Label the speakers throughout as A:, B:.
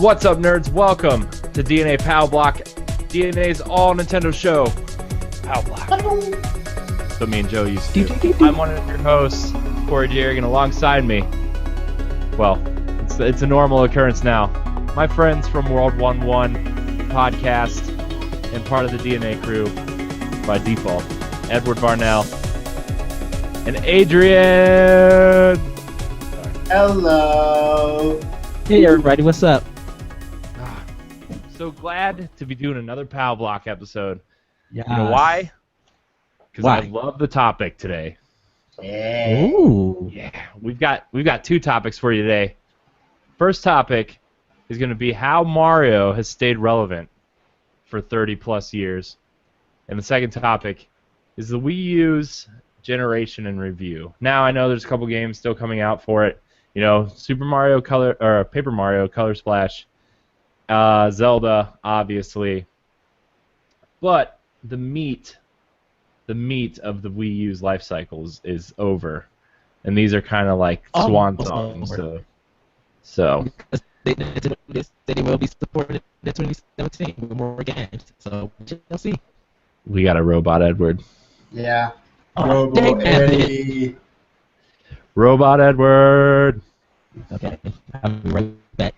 A: What's up, nerds? Welcome to DNA Pow Block, DNA's all Nintendo show. Pow Block. So me and Joe used to. I'm one of your hosts, Corey Dirrig, and alongside me, well, it's a normal occurrence now. My friends from World 1-1 podcast and part of the DNA crew by default, Edward Varnell and Adrian.
B: Hello.
C: Hey everybody, what's up?
A: So glad to be doing another Pow Block episode.
C: Yes.
A: You know why? Because
C: Why?
A: I love the topic today.
B: Yeah.
C: Ooh.
A: Yeah, we've got two topics for you today. First topic is going to be how Mario has stayed relevant for 30 plus years. And the second topic is the Wii U's generation in review. Now I know there's a couple games still coming out for it. You know, Super Mario Color or Paper Mario Color Splash, Zelda, obviously. But the meat of the Wii U's life cycle is over, and these are kind of like swan songs. So
C: They will be supported in 2017 with more games. So we'll see.
A: we got a robot Edward.
B: Yeah.
C: Oh,
B: Robo
C: dang it.
B: Eddie.
A: Robot Edward.
C: Okay, I'll be right back.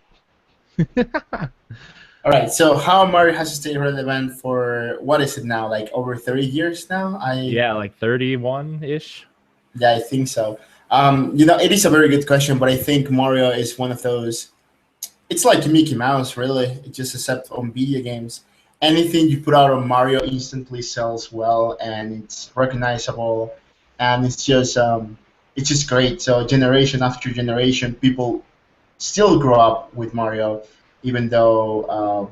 B: All right. So how Mario has stayed relevant for what is it now? Like over 30 years now?
A: Yeah, like 31-ish.
B: Yeah, I think so. It is a very good question, but I think Mario is one of those. It's like Mickey Mouse, really. It just except on video games. Anything you put out on Mario instantly sells well, and it's recognizable, and it's just great. So generation after generation, people still grow up with Mario, even though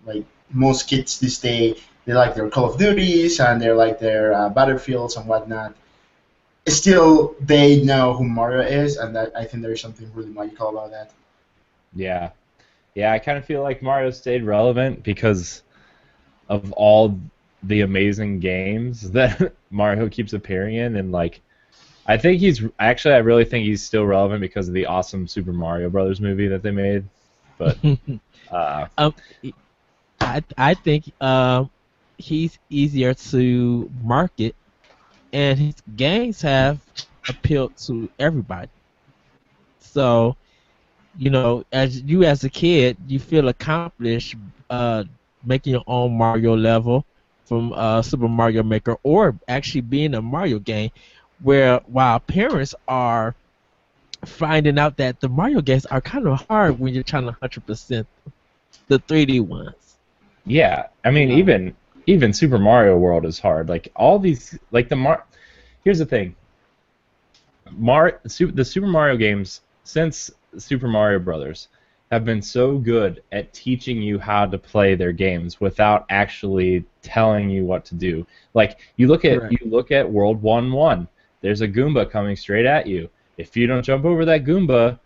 B: like most kids this day, they like their Call of Duties and they like their Battlefields and whatnot. Still, they know who Mario is, and that I think there is something really magical about that.
A: Yeah, I kind of feel like Mario stayed relevant because of all the amazing games that Mario keeps appearing in, and like, I really think he's still relevant because of the awesome Super Mario Brothers movie that they made. But
C: I think he's easier to market, and his games have appealed to everybody. So, as a kid, you feel accomplished making your own Mario level from Super Mario Maker, or actually being a Mario game, while parents are finding out that the Mario games are kind of hard when you're trying to 100% the 3D ones.
A: yeah, I mean, even Super Mario World is hard. Like all these, like here's the thing. The Super Mario games since Super Mario Brothers have been so good at teaching you how to play their games without actually telling you what to do. Like you look at World 1-1. There's a Goomba coming straight at you. If you don't jump over that Goomba,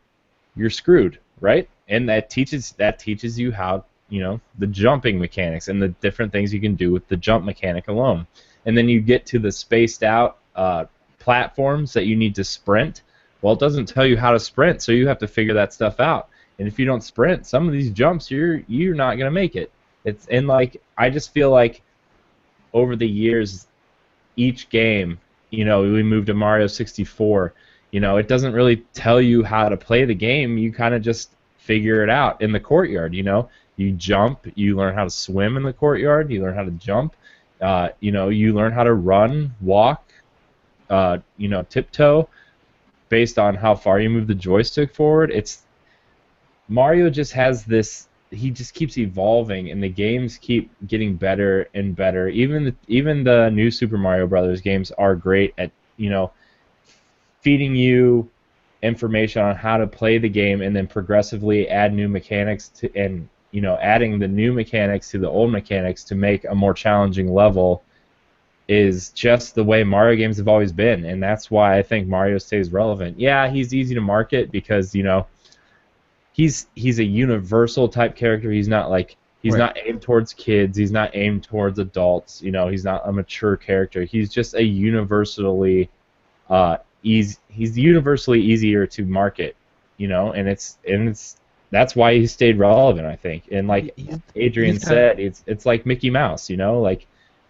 A: you're screwed, right? And that teaches you how, the jumping mechanics and the different things you can do with the jump mechanic alone. And then you get to the spaced out platforms that you need to sprint. Well, it doesn't tell you how to sprint, so you have to figure that stuff out. And if you don't sprint, some of these jumps you're not gonna make it. I just feel like over the years, each game, we moved to Mario 64. It doesn't really tell you how to play the game. You kind of just figure it out in the courtyard. You jump, you learn how to swim in the courtyard, you learn how to jump. You learn how to run, walk, tiptoe, based on how far you move the joystick forward. Mario just has this. He just keeps evolving, and the games keep getting better and better. Even the new Super Mario Brothers games are great at feeding you information on how to play the game, and then progressively add new mechanics and adding the new mechanics to the old mechanics to make a more challenging level is just the way Mario games have always been, and that's why I think Mario stays relevant. Yeah, he's easy to market because he's a universal type character. He's not not aimed towards kids. He's not aimed towards adults. He's not a mature character. He's just a universally he's universally easier to market. And it's that's why he stayed relevant, I think. And like Adrian
C: He's kind
A: said, it's like Mickey Mouse, you know, like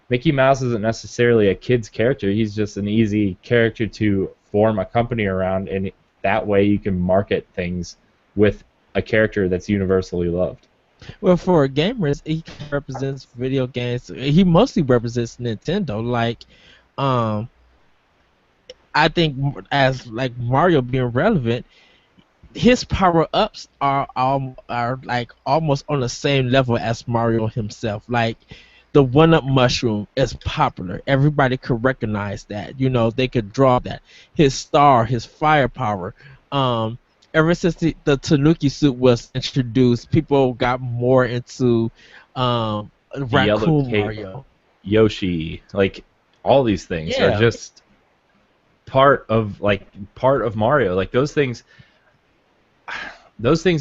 A: Mickey Mouse isn't necessarily a kid's character. He's just an easy character to form a company around, and that way you can market things with a character that's universally loved.
C: well for gamers. He represents video games. He mostly represents Nintendo. Like, um, I think as like Mario being relevant, his power ups are like almost on the same level as Mario himself. Like the one up mushroom is popular. Everybody could recognize that. You know, they could draw that. His star, his firepower. Um, ever since the Tanuki suit was introduced, people got more into
A: The yellow
C: Raccoon
A: cape,
C: Mario.
A: Yoshi, like all these things are
C: Yeah,
A: just part of Mario. Like those things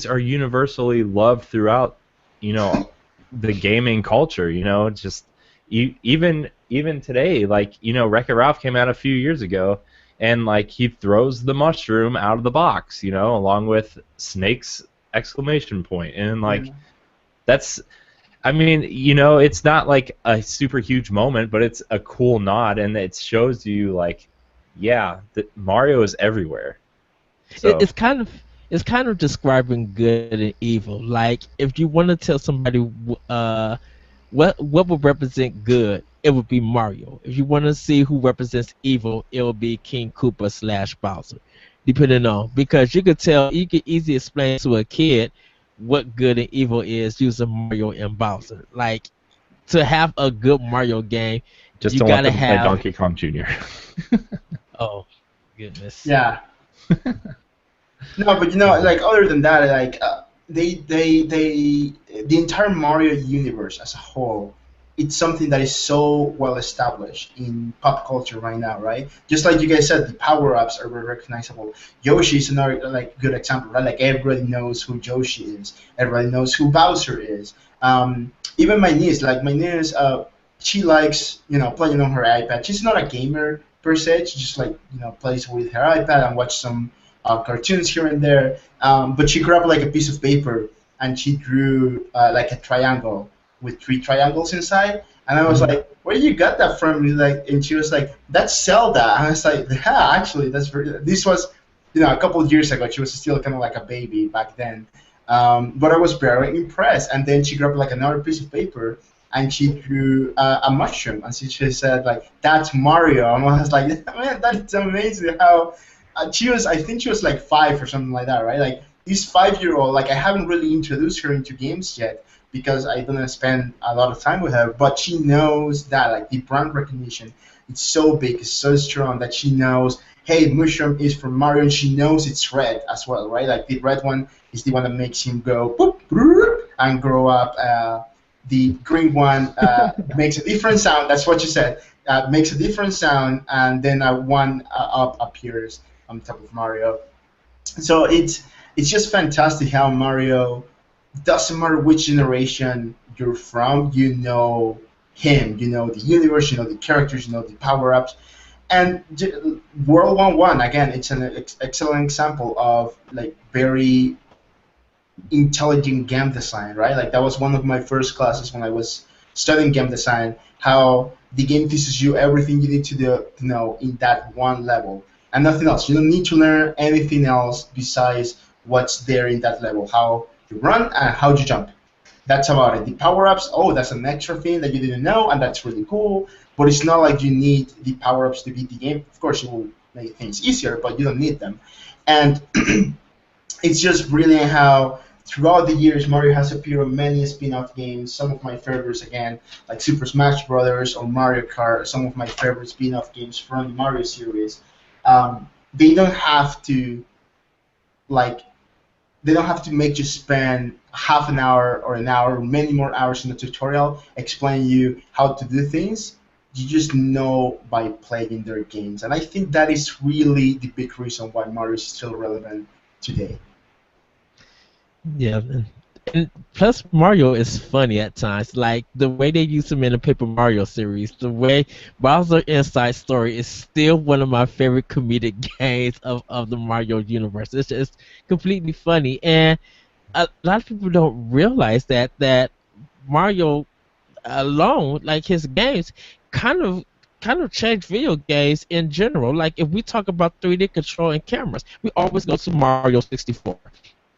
A: are universally loved throughout, you know, the gaming culture. You know, just even today, like you know, Wreck-It Ralph came out a few years ago, and like he throws the mushroom out of the box, you know, along with Snake's exclamation point, and like
B: Yeah.
A: that's. I mean, you know, it's not like a super huge moment, but it's a cool nod, and it shows you like, yeah, that Mario is everywhere.
C: it,
A: So
C: it's kind of it's kind of describing good and evil. Like if you want to tell somebody what would represent good, it would be Mario. If you want to see who represents evil, it would be King Koopa slash Bowser, depending on, because you could easily explain to a kid what good and evil is using Mario and Bowser. Like to have a good Mario game,
A: just
C: you
A: don't let
C: gotta
A: them play
C: have.
A: Donkey Kong Jr.
C: Oh goodness.
B: Yeah. No, but you know, like other than that, like the entire Mario universe as a whole, it's something that is so well established in pop culture right now, right? Just like you guys said, the power ups are very recognizable. Yoshi is another like good example, right? Like everybody knows who Yoshi is, everybody knows who Bowser is. Even my niece, she likes playing on her iPad. She's not a gamer per se. She just like plays with her iPad and watch some cartoons here and there. But she grabbed like a piece of paper and she drew like a triangle with three triangles inside. And I was
C: Mhm.
B: like, "Where you got that from?" And she was like, "That's Zelda." And I was like, "Yeah, actually, that's very." This was, a couple of years ago. She was still kind of like a baby back then. But I was very impressed. And then she grabbed like another piece of paper and she drew a mushroom. And she said like, "That's Mario." And I was like, "Man, that's amazing how." I think she was like 5 or something like that, right? Like this 5-year-old, like I haven't really introduced her into games yet because I don't spend a lot of time with her, but she knows that like the brand recognition, it's so big, it's so strong that she knows, hey, mushroom is from Mario, and she knows it's red as well, right? Like the red one is the one that makes him go boop, boop, and grow up. The green one makes a different sound. That's what you said. Makes a different sound, and then one up appears on top of Mario. So it's just fantastic how Mario doesn't matter which generation you're from, you know him, you know the universe, you know the characters, you know the power ups, and World 1-1 again. It's an excellent example of like very intelligent game design, right? Like that was one of my first classes when I was studying game design. How the game teaches you everything you need to know in that one level, and nothing else. You don't need to learn anything else besides what's there in that level. How you run and how you jump. That's about it. The power ups, oh, that's an extra thing that you didn't know, and that's really cool. But it's not like you need the power ups to beat the game. Of course, it will make things easier, but you don't need them. And it's just brilliant how throughout the years Mario has appeared on many spin-off games. Some of my favorites again, like Super Smash Brothers or Mario Kart, are some of my favorite spin-off games from the Mario series. They don't have to like they don't have to make you spend half an hour or an hour, or many more hours in the tutorial explaining you how to do things. You just know by playing their games, and I think that is really the big reason why Mario is still relevant today.
C: Yeah, and plus Mario is funny at times. Like the way they use him in the Paper Mario series, the way Bowser Inside Story is still one of my favorite comedic games of the Mario universe. It's just completely funny, and a lot of people don't realize that Mario alone, like his games, kind of changed video games in general. Like if we talk about 3D control and cameras, we always go to Mario 64.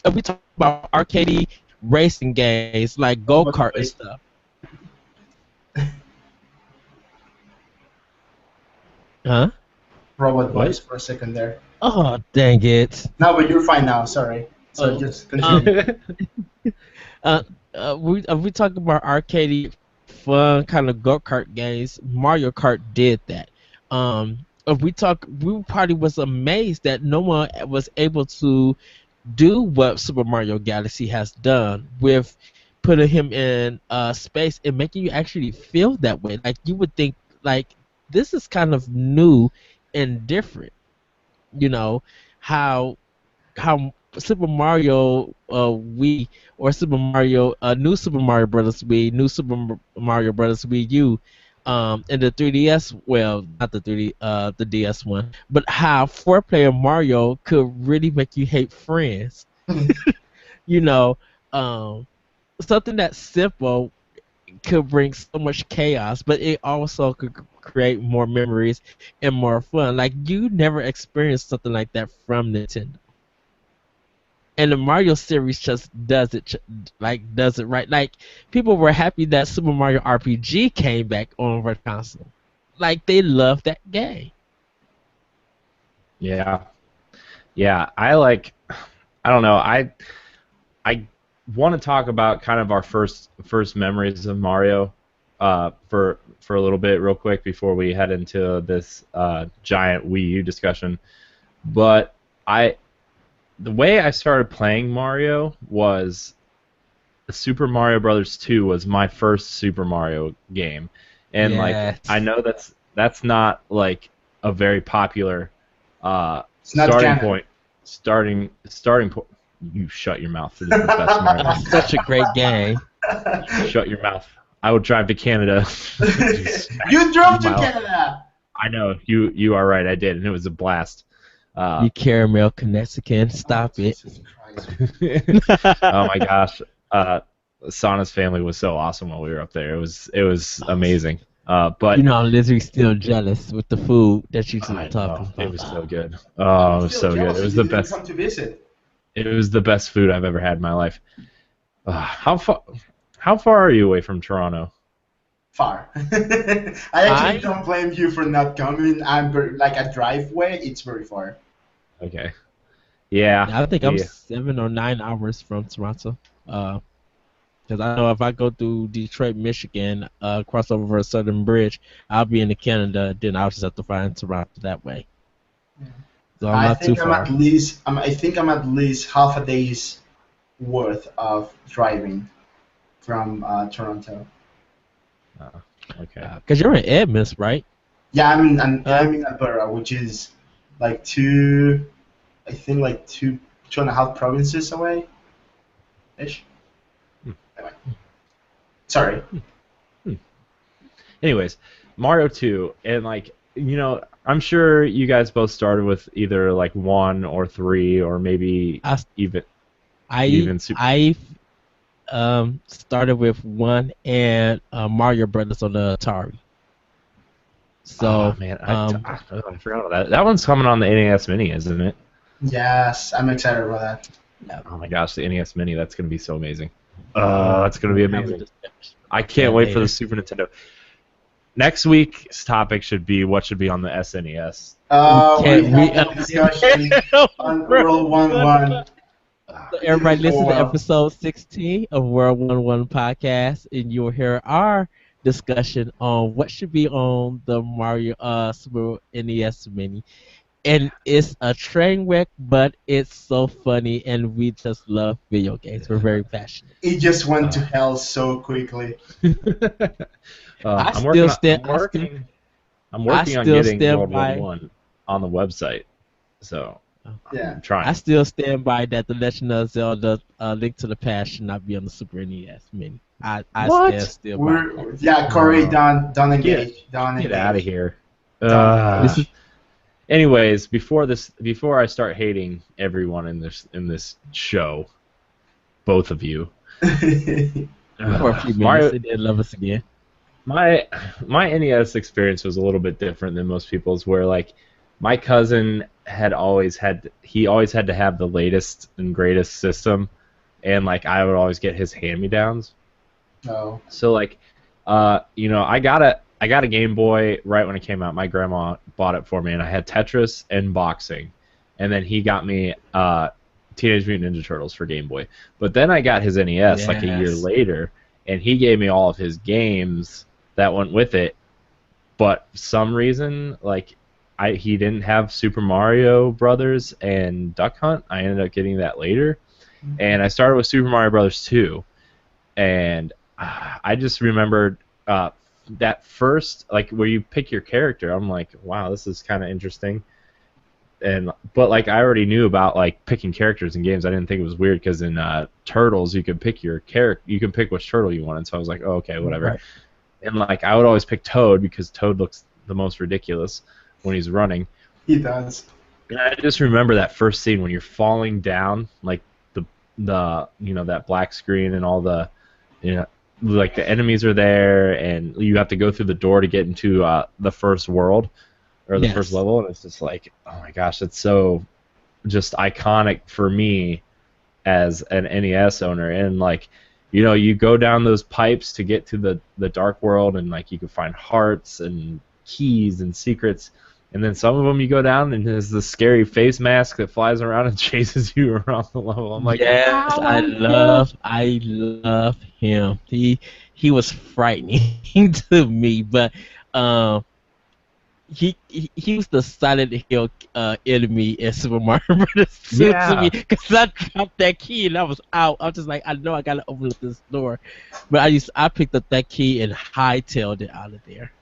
C: If we talk about arcade racing games like go kart and stuff. Huh?
B: Robot voice for a second there.
C: Oh, dang it.
B: No, but you're fine now. Sorry. So just continue.
C: We talk about arcade fun kind of go-kart games. Mario Kart did that. If we probably was amazed that no one was able to do what Super Mario Galaxy has done with putting him in space and making you actually feel that way. Like you would think, like this is kind of new and different. You know how Super Mario Wii or Super Mario New Super Mario Brothers Wii, New Super Mario Brothers Wii U, and the 3DS. Well, not the 3D, the DS one, but how 4-player Mario could really make you hate friends. You know, something that simple could bring so much chaos, but it also could create more memories and more fun. Like you never experienced something like that from Nintendo. And the Mario series just does it right. Like people were happy that Super Mario RPG came back on our console. Like they love that game.
A: Yeah. I don't know. I want to talk about kind of our first memories of Mario for a little bit real quick before we head into this giant Wii U discussion. But the way I started playing Mario was Super Mario Brothers 2 was my first Super Mario game. And
C: Yes.
A: like I know that's not like a very popular
B: Starting
A: point. You shut your mouth. It is the best Mario.
C: Such a great game.
A: Shut your mouth. I would drive to Canada.
B: You drove to Canada.
A: I know. You are right. I did, and it was a blast.
C: You caramel Mexican. Stop it.
B: Jesus Christ.
A: Oh my gosh. Sana's family was so awesome while we were up there. It was amazing. But
C: you know, I'm literally still jealous with the food that you two
A: I
C: were talking
A: know,
C: about.
A: it was so good. Oh, it was so good. It was the best.
B: Come to visit.
A: It was the best food I've ever had in my life. How far are you away from Toronto?
B: Far. I actually don't blame you for not coming. I'm like a driveway. It's very far.
A: Okay. Yeah.
C: I think I'm 7 or 9 hours from Toronto. Because I know if I go through Detroit, Michigan, cross over a Southern Bridge, I'll be in Canada. Then I'll just have to find Toronto that way.
B: Yeah.
C: So I'm not too far.
B: I think I'm at least half a day's worth of driving from Toronto.
A: Okay.
C: Because you're in Edmonds, right?
B: Yeah, I'm in Alberta, which is like two and a half provinces away, ish. Anyway, sorry.
A: Anyways, Mario 2, and like I'm sure you guys both started with either like 1 or 3 or maybe even Super.
C: I started with 1 and Mario Brothers on the Atari. So
A: man, I forgot about that. That one's coming on the NES Mini, isn't it?
B: Yes, I'm excited about that.
C: Yeah.
A: Oh my gosh, the NES Mini, that's gonna be so amazing. That's gonna be amazing. I can't wait for the Super Nintendo. Next week's topic should be what should be on the SNES.
B: We had a discussion on World 1-1.
C: So everybody listen to episode 16 of World 1-1 podcast, and you'll hear our discussion on what should be on the Mario Super NES Mini. And it's a train wreck, but it's so funny, and we just love video games. We're very passionate.
B: It just went to hell so quickly.
A: I'm working on getting World 1-1 on the website, so
B: yeah.
A: I'm trying.
C: I still stand by that the Legend of Zelda Link to the Past should not be on the Super NES Mini. I stand still by that.
B: Yeah, Corey, don't engage.
A: Get out of here. Anyways, before I start hating everyone in this show, both of you.
C: For a few minutes,
A: Mario,
C: they did love us again.
A: my NES experience was a little bit different than most people's. Where like my cousin had always had to have the latest and greatest system, and like I would always get his hand-me-downs.
B: Oh.
A: So like, I got a Game Boy right when it came out. My grandma bought it for me, and I had Tetris and boxing, and then he got me Teenage Mutant Ninja Turtles for Game Boy. But then I got his NES like a year
C: Yes.
A: later, and he gave me all of his games that went with it. But for some reason, like he didn't have Super Mario Brothers and Duck Hunt. I ended up getting that later, and I started with Super Mario Brothers 2, and I just remembered that first, like where you pick your character. I'm like, wow, this is kind of interesting. But like I already knew about like picking characters in games. I didn't think it was weird because in Turtles you could pick your character, you can pick which turtle you wanted. So I was like, oh, okay, whatever.
C: Right.
A: And like I would always pick Toad because Toad looks the most ridiculous when he's running.
B: He does.
A: And I just remember that first scene when you're falling down, like the that black screen and all the like the enemies are there, and you have to go through the door to get into the first world or the first level, and it's just like, oh my gosh, it's so just iconic for me as an NES owner. And like, you go down those pipes to get to the dark world, and like you can find hearts and keys and secrets, and then some of them you go down and there's the scary face mask that flies around and chases you around the level. I'm like,
C: yes,
A: oh,
C: I love him. He was frightening to me, but he was the Silent Hill enemy in Super Mario Brothers 2 to me, because I dropped that key and I was out. I was just like, I know I gotta open up this door, but I picked up that key and hightailed it out of there.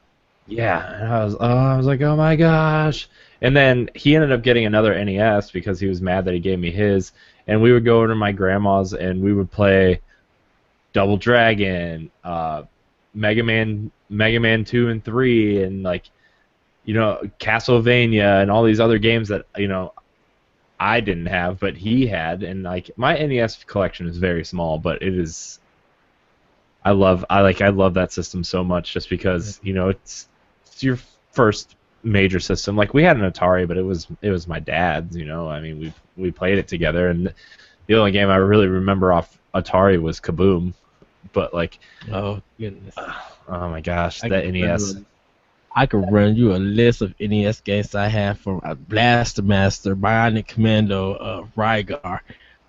A: Yeah, and I was like, oh my gosh. And then he ended up getting another NES because he was mad that he gave me his, and we would go over to my grandma's and we would play Double Dragon, Mega Man 2 and 3, and like, Castlevania and all these other games that I didn't have but he had. And like my NES collection is very small, but it is, I love that system so much, just because it's your first major system. Like we had an Atari, but it was my dad's. I mean, we played it together, and the only game I really remember off Atari was Kaboom. But like,
C: oh goodness,
A: oh my gosh, that NES.
C: I could run you a list of NES games I have, from Blaster Master, Bionic Commando, Rygar,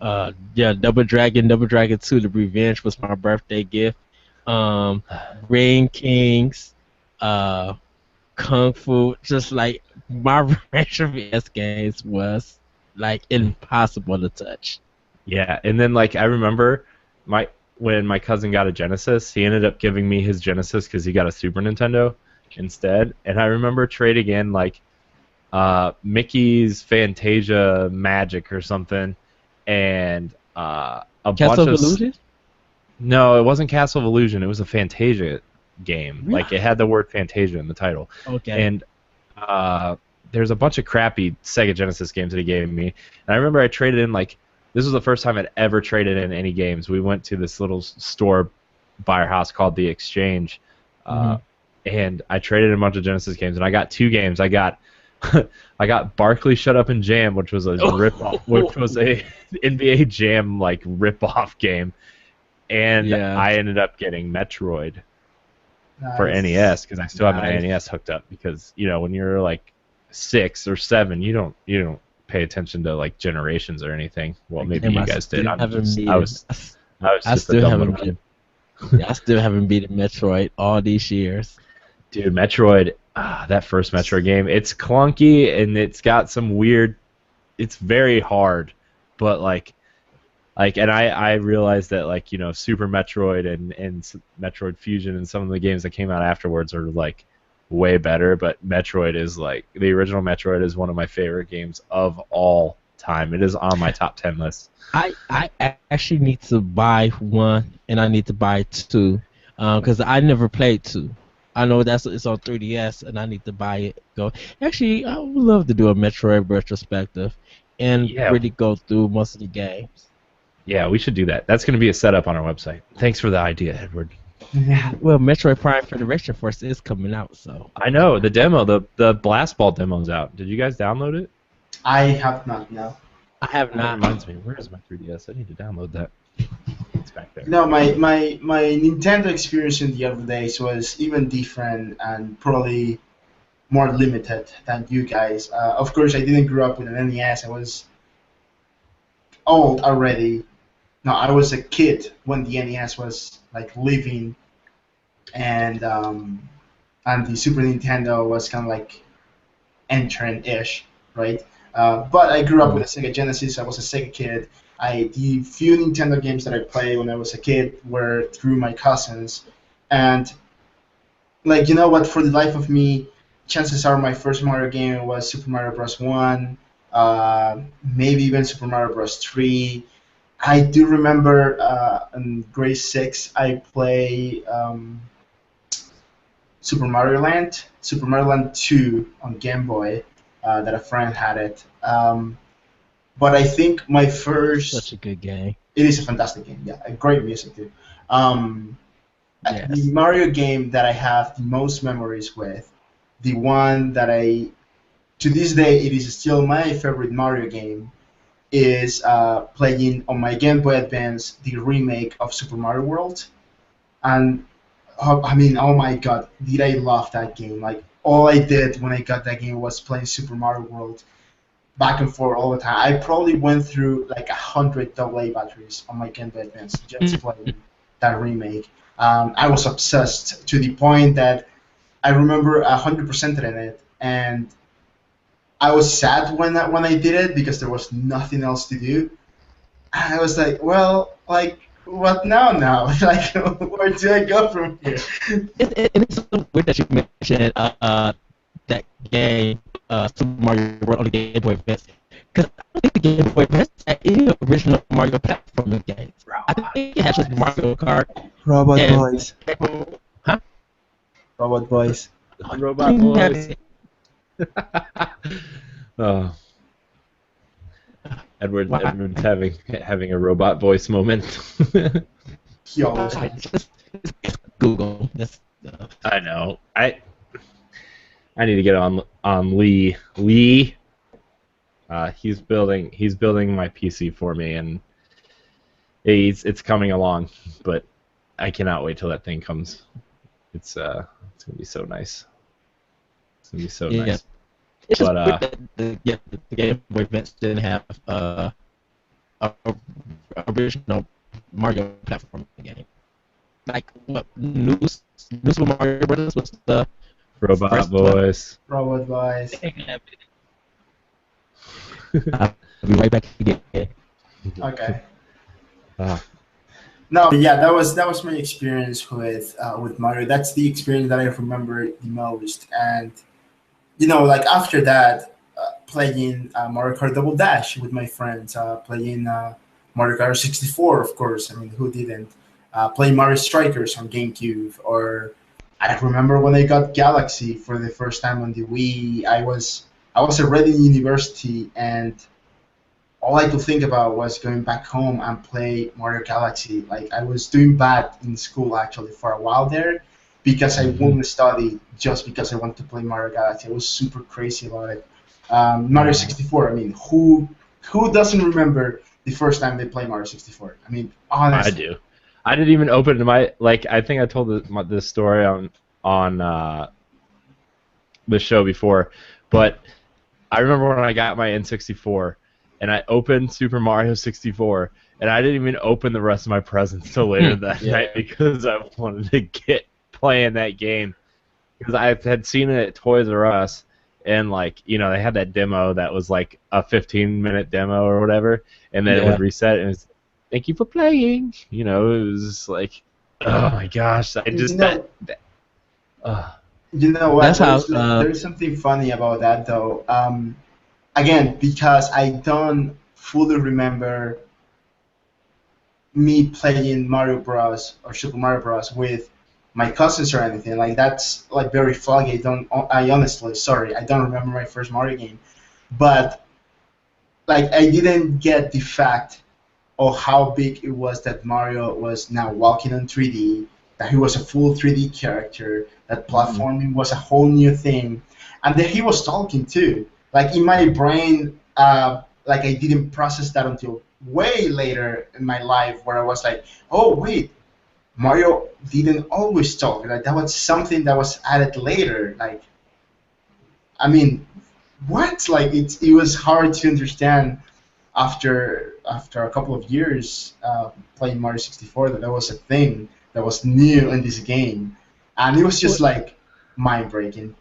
C: Double Dragon 2, The Revenge was my birthday gift, Rain Kings, Kung Fu. Just like my range of NES games was like impossible to touch.
A: Yeah, and then like I remember when my cousin got a Genesis, he ended up giving me his Genesis because he got a Super Nintendo instead. And I remember trading in like Mickey's Fantasia Magic or something, and a
C: Castle
A: bunch
C: of
A: of
C: Illusion?
A: No, it wasn't Castle of Illusion. It was a Fantasia game.
C: Really?
A: Like it had the word Fantasia in the title.
C: Okay.
A: And there's a bunch of crappy Sega Genesis games that he gave me. And I remember I traded in, like, this was the first time I'd ever traded in any games. We went to this little store by our house called The Exchange, and I traded in a bunch of Genesis games, and I got 2 games. I got Barkley Shut Up and Jam, which was a which was a NBA Jam like rip-off game, and I ended up getting Metroid for NES because I still have an NES hooked up, because when you're like 6 or 7, you don't pay attention to like generations or anything. Well, maybe you guys did. I still
C: haven't beaten Metroid all these years.
A: Dude, Metroid, that first Metroid game, it's clunky and it's got some weird. It's very hard, but and I realized that Super Metroid and Metroid Fusion and some of the games that came out afterwards are like way better, but Metroid is like, the original Metroid is one of my favorite games of all time. It is on my top 10 list.
C: I actually need to buy 1 and I need to buy 2 because I never played 2. I know it's on 3DS and I need to buy it. Actually, I would love to do a Metroid retrospective and really go through most of the games.
A: Yeah, we should do that. That's going to be a setup on our website. Thanks for the idea, Edward.
C: Well, Metroid Prime Federation Force is coming out, so.
A: I know the demo, the Blast Ball demo's out. Did you guys download it?
B: I have not, no.
C: I have
A: That
C: not.
A: reminds me. Where is my 3DS? I need to download that. It's back there.
B: No, my Nintendo experience in the other days was even different and probably more limited than you guys. Of course, I didn't grow up with an NES. I was old already. No, I was a kid when the NES was like living, and the Super Nintendo was kind of like entering-ish, right? But I grew up with a Sega Genesis. I was a Sega kid. The few Nintendo games that I played when I was a kid were through my cousins, and like, you know what? For the life of me, chances are my first Mario game was Super Mario Bros. 1, maybe even Super Mario Bros. 3. I do remember in grade 6 I play Super Mario Land 2 on Game Boy, that a friend had it. But I think my first...
C: Such a good game.
B: It is a fantastic game, yeah. A great music, too.
C: Yes.
B: The Mario game that I have the most memories with, the one that to this day, it is still my favorite Mario game, is playing on my Game Boy Advance the remake of Super Mario World. And, I mean, oh my god, did I love that game. Like, all I did when I got that game was playing Super Mario World back and forth all the time. I probably went through like 100 AA batteries on my Game Boy Advance just playing that remake. I was obsessed to the point that I remember 100% in it, and I was sad when I did it because there was nothing else to do. I was like, well, like, what now? Like, where do I go from here?
C: It's so weird that you mentioned that game, Super Mario World on the Game Boy Advance. Because I don't think the Game Boy Advance had any original Mario platforming games. I think it had just Mario Kart.
B: Robot
C: and-
B: Boys.
C: Huh?
B: Robot Boys.
A: Robot Boys. Oh. Edward's having a robot voice moment.
B: He always
C: Just Google this.
A: I know. I need to get on Lee. Lee. He's building my PC for me, and it's coming along. But I cannot wait till that thing comes. It's gonna be so nice. It's gonna be so nice.
C: It's just
A: But,
C: weird that the Game Boy Advance didn't have a original Mario platform game. Like what New Super Mario Bros. Was the
A: Robot
C: first
A: Boys.
B: Robot Boys.
C: I'll be right back again.
B: Okay.
A: Ah.
B: No, but yeah, that was my experience with Mario. That's the experience that I remember the most. And you know, like after that, playing Mario Kart Double Dash with my friends, playing Mario Kart 64, of course. I mean, who didn't? Playing Mario Strikers on GameCube, or I remember when I got Galaxy for the first time on the Wii. I was already in university, and all I could think about was going back home and play Mario Galaxy. Like, I was doing bad in school actually for a while there, because I wouldn't study just because I wanted to play Mario Galaxy. I was super crazy about it. Mario 64. I mean, who doesn't remember the first time they played Mario 64? I mean, honestly.
A: I do. I didn't even open my I think I told this story on the show before, but I remember when I got my N64 and I opened Super Mario 64, and I didn't even open the rest of my presents till later that night because I wanted to get playing that game, because I had seen it at Toys R Us, and like, you know, they had that demo that was like a 15-minute demo or whatever, and then it would reset and it's, thank you for playing. You know, it was just like, oh my gosh, I just
B: You know what?
C: That's how,
B: there's something funny about that though. Again, because I don't fully remember me playing Mario Bros. Or Super Mario Bros. With my cousins or anything. Like, that's like very foggy. I honestly, sorry, I don't remember my first Mario game. But like, I didn't get the fact or how big it was that Mario was now walking on 3D, that he was a full 3D character, that platforming was a whole new thing, and that he was talking too. Like in my brain, like I didn't process that until way later in my life, where I was like, oh wait, Mario didn't always talk. Like that was something that was added later. Like, I mean, what? Like it was hard to understand after a couple of years playing Mario 64 that was a thing that was new in this game, and it was just like mind breaking.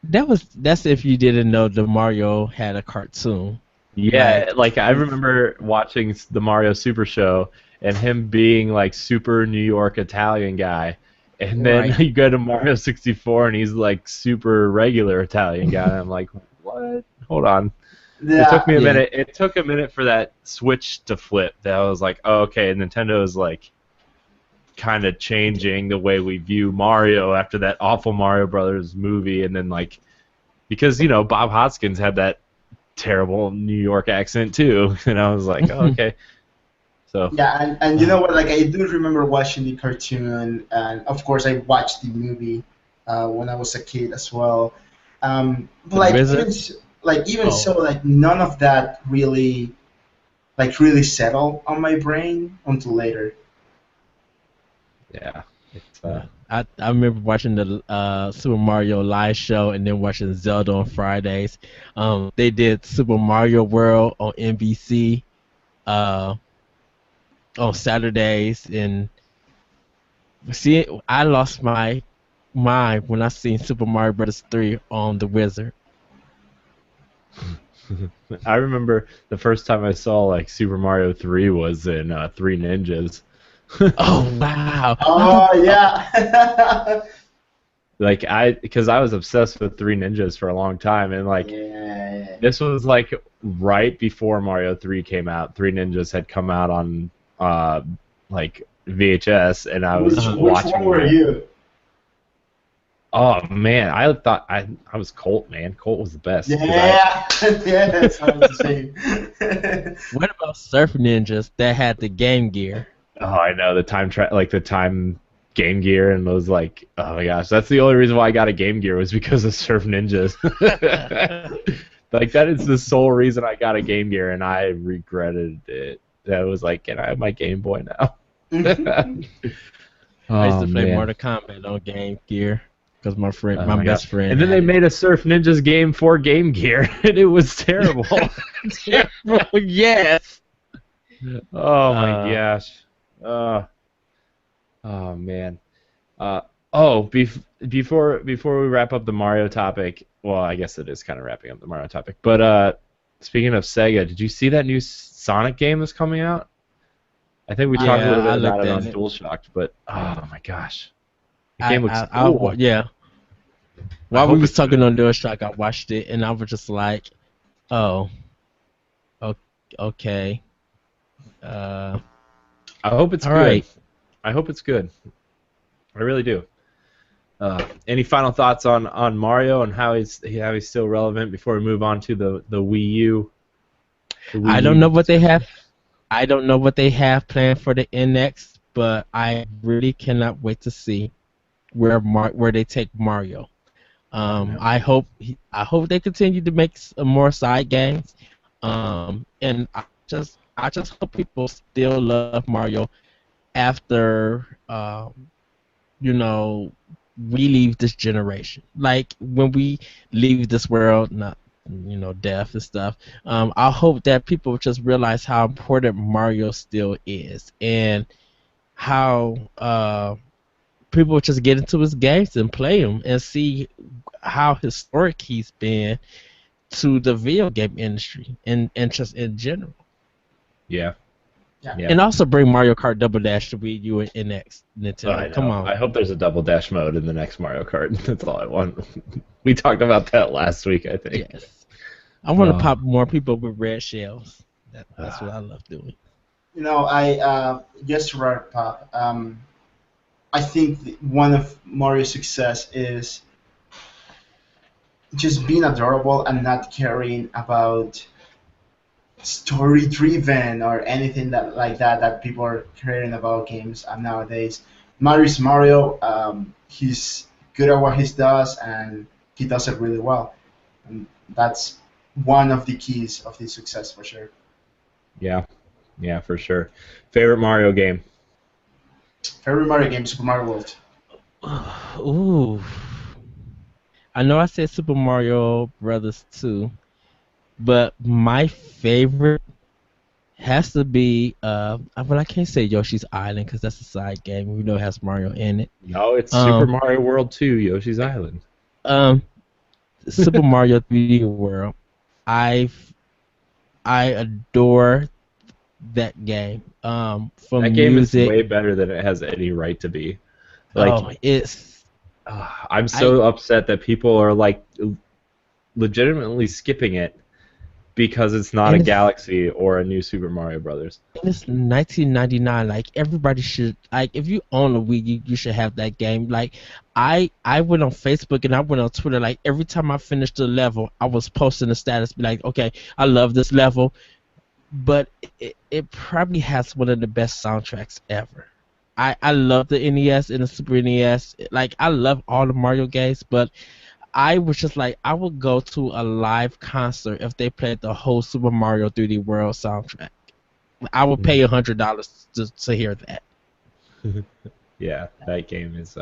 C: That's if you didn't know the Mario had a cartoon.
A: Yeah, like I remember watching the Mario Super Show and him being like super New York Italian guy, and then you go to Mario 64 and he's like super regular Italian guy. And I'm like, what? Hold on.
B: Yeah,
A: it took me a minute. It took a minute for that switch to flip. That I was like, oh, okay, Nintendo is like kind of changing the way we view Mario after that awful Mario Brothers movie, and then like because Bob Hoskins had that terrible New York accent too, and I was like, oh, okay. So
B: yeah, and you know what? Like I do remember watching the cartoon, and of course I watched the movie when I was a kid as well. But even so, like none of that really settled on my brain until later.
A: Yeah,
C: I remember watching the Super Mario live show and then watching Zelda on Fridays. They did Super Mario World on NBC on Saturdays, and I lost my mind when I seen Super Mario Brothers 3 on The Wizard.
A: I remember the first time I saw like Super Mario 3 was in Three Ninjas.
C: Oh wow!
B: Oh yeah.
A: Because I was obsessed with Three Ninjas for a long time, and like this was like right before Mario 3 came out. Three Ninjas had come out on like VHS, and I was watching.
B: Which one were you?
A: Oh man, I thought I was Colt, man. Colt was the best.
B: Yeah, yeah, that sounds the same.
C: What about Surf Ninjas that had the Game Gear?
A: Oh, I know the time Game Gear, and those like, oh my gosh, that's the only reason why I got a Game Gear was because of Surf Ninjas. Like that is the sole reason I got a Game Gear, and I regretted it. That was like, can I have my Game Boy now?
C: I used to play Mortal Kombat on Game Gear because my best friend.
A: And then they made a Surf Ninjas game for Game Gear, and it was terrible.
C: Terrible, yes.
A: Oh my gosh. Oh man. Before we wrap up the Mario topic, well, I guess it is kind of wrapping up the Mario topic. But speaking of Sega, did you see that new Sonic game that's coming out? I think we talked a little bit about it on DualShock, but oh my gosh, the game looks cool.
C: Yeah. While we was talking on DualShock, I watched it and I was just like, oh, okay.
A: I hope it's good.
C: Right.
A: I hope it's good. I really do. Any final thoughts on Mario and how he's still relevant before we move on to the Wii U?
C: I don't know what they have. I don't know what they have planned for the NX, but I really cannot wait to see where they take Mario. I hope they continue to make some more side games, and I just hope people still love Mario after we leave this generation. Like when we leave this world, not death and stuff. I hope that people just realize how important Mario still is and how people just get into his games and play them and see how historic he's been to the video game industry and just in general.
A: Yeah.
C: And also bring Mario Kart Double Dash to Wii U and NX Nintendo. Come on.
A: I hope there's a Double Dash mode in the next Mario Kart. That's all I want. We talked about that last week, I think.
C: Yes. I want to pop more people with red shells. That's what I love doing.
B: I just to wrap up, I think one of Mario's success is just being adorable and not caring about story driven or anything that like that people are caring about games nowadays. Mario's Mario. He's good at what he does, and he does it really well. And that's one of the keys of his success for sure.
A: Yeah, yeah, for sure. Favorite Mario game?
B: Favorite Mario game, Super Mario World.
C: Ooh. I know I said Super Mario Brothers 2, but my favorite has to be well, I can't say Yoshi's Island because that's a side game. We know it has Mario in it.
A: No, it's Super Mario World 2, Yoshi's Island.
C: Super Mario 3D World. I adore that game. From
A: That game
C: music,
A: is way better than it has any right to be. Like,
C: it's.
A: I'm so upset that people are like legitimately skipping it because it's not a Galaxy or a new Super Mario Brothers.
C: It's 1999. Like everybody should. Like if you own a Wii, you should have that game. Like I went on Facebook and I went on Twitter. Like every time I finished the level, I was posting a status, be like, okay, I love this level, but it probably has one of the best soundtracks ever. I love the NES and the Super NES. Like I love all the Mario games, but I was just like, I would go to a live concert if they played the whole Super Mario 3D World soundtrack. I would pay $100 to hear that.
A: Yeah, that game is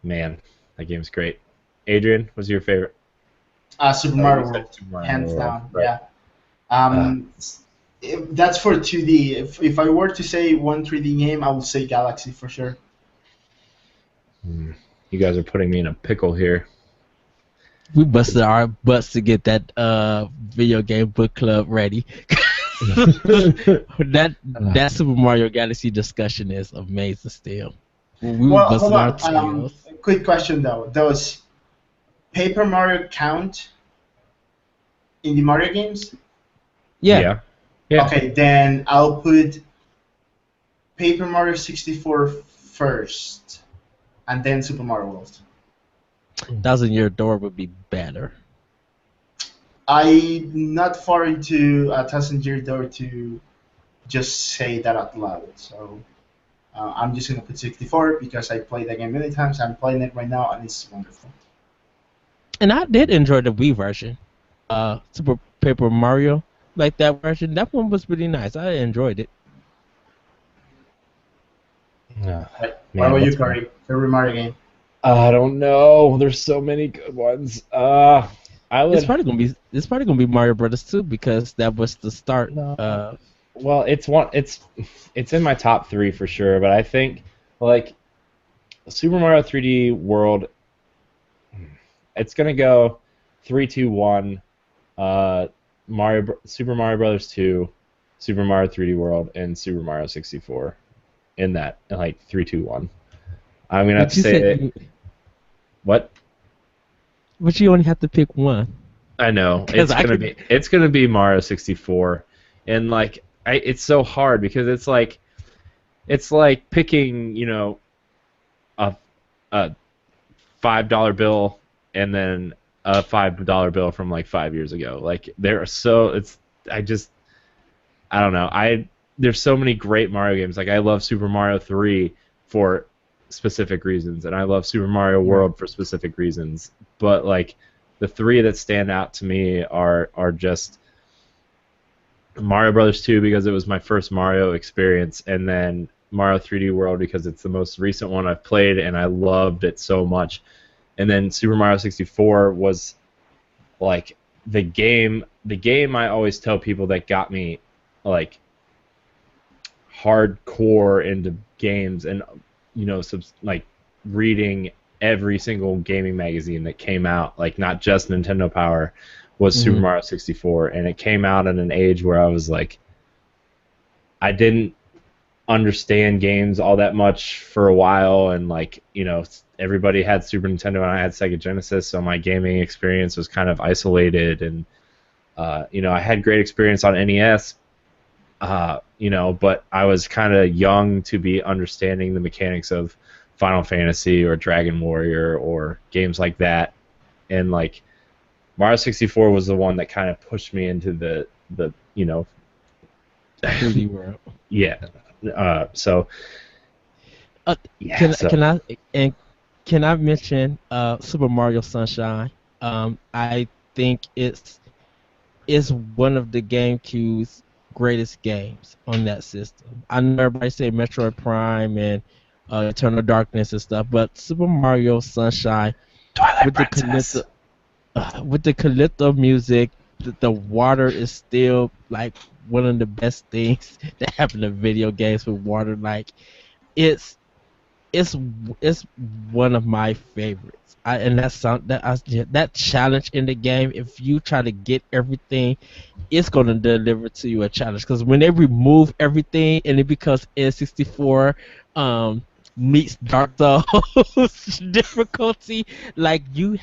A: man, that game's great. Adrian, what's your favorite?
B: Super Mario World, hands down. Right. Yeah. That's for 2D. If I were to say one 3D game, I would say Galaxy for sure.
A: You guys are putting me in a pickle here.
C: We busted our butts to get that video game book club ready. that Super Mario Galaxy discussion is amazing still.
B: Well, hold on. Quick question though. Does Paper Mario count in the Mario games?
C: Yeah.
B: Okay, then I'll put Paper Mario 64 first, and then Super Mario World.
C: Thousand Year Door would be better.
B: I'm not far into a Thousand Year Door to just say that out loud. So I'm just going to put 64 because I played that game many times. I'm playing it right now, and it's wonderful.
C: And I did enjoy the Wii version. Super Paper Mario, like that version. That one was pretty nice. I enjoyed it.
B: What about you, Corey? Favorite Mario game?
A: I don't know. There's so many good ones.
C: It's probably gonna be Mario Brothers 2 because that was the start.
A: Well, it's in my top 3 for sure, but I think like Super Mario 3D World, it's gonna go 3, 2, 1. Super Mario Brothers 2, Super Mario 3D World, and Super Mario 64. In that, like 3, 2, 1. I'm gonna have to say it. What?
C: But you only have to pick one.
A: I know it's gonna be Mario 64, and like it's so hard because it's like picking a $5 bill and then a $5 bill from like 5 years ago. Like I don't know. There's so many great Mario games. Like I love Super Mario 3 for specific reasons, and I love Super Mario World for specific reasons. But like the 3 that stand out to me are just Mario Brothers 2 because it was my first Mario experience, and then Mario 3D World because it's the most recent one I've played and I loved it so much. And then Super Mario 64 was like the game I always tell people that got me like hardcore into games, and like reading every single gaming magazine that came out, like not just Nintendo Power, was Super Mario 64, and it came out at an age where I was like, I didn't understand games all that much for a while, and like everybody had Super Nintendo and I had Sega Genesis, so my gaming experience was kind of isolated, and I had great experience on NES. But I was kind of young to be understanding the mechanics of Final Fantasy or Dragon Warrior or games like that. And like Mario 64 was the one that kind of pushed me into the
C: 3D world.
A: yeah. So yeah.
C: Can
A: So
C: can I and can I mention Super Mario Sunshine? I think it's one of the GameCube's greatest games on that system. I know everybody say Metroid Prime and Eternal Darkness and stuff, but Super Mario Sunshine
A: Twilight
C: with the
A: Princess.
C: Calypso music, the water is still like one of the best things that happen in video games with water. Like it's it's it's one of my favorites. And that challenge in the game. If you try to get everything, it's gonna deliver to you a challenge. Because when they remove everything and it becomes N64 meets Dark Souls difficulty, like you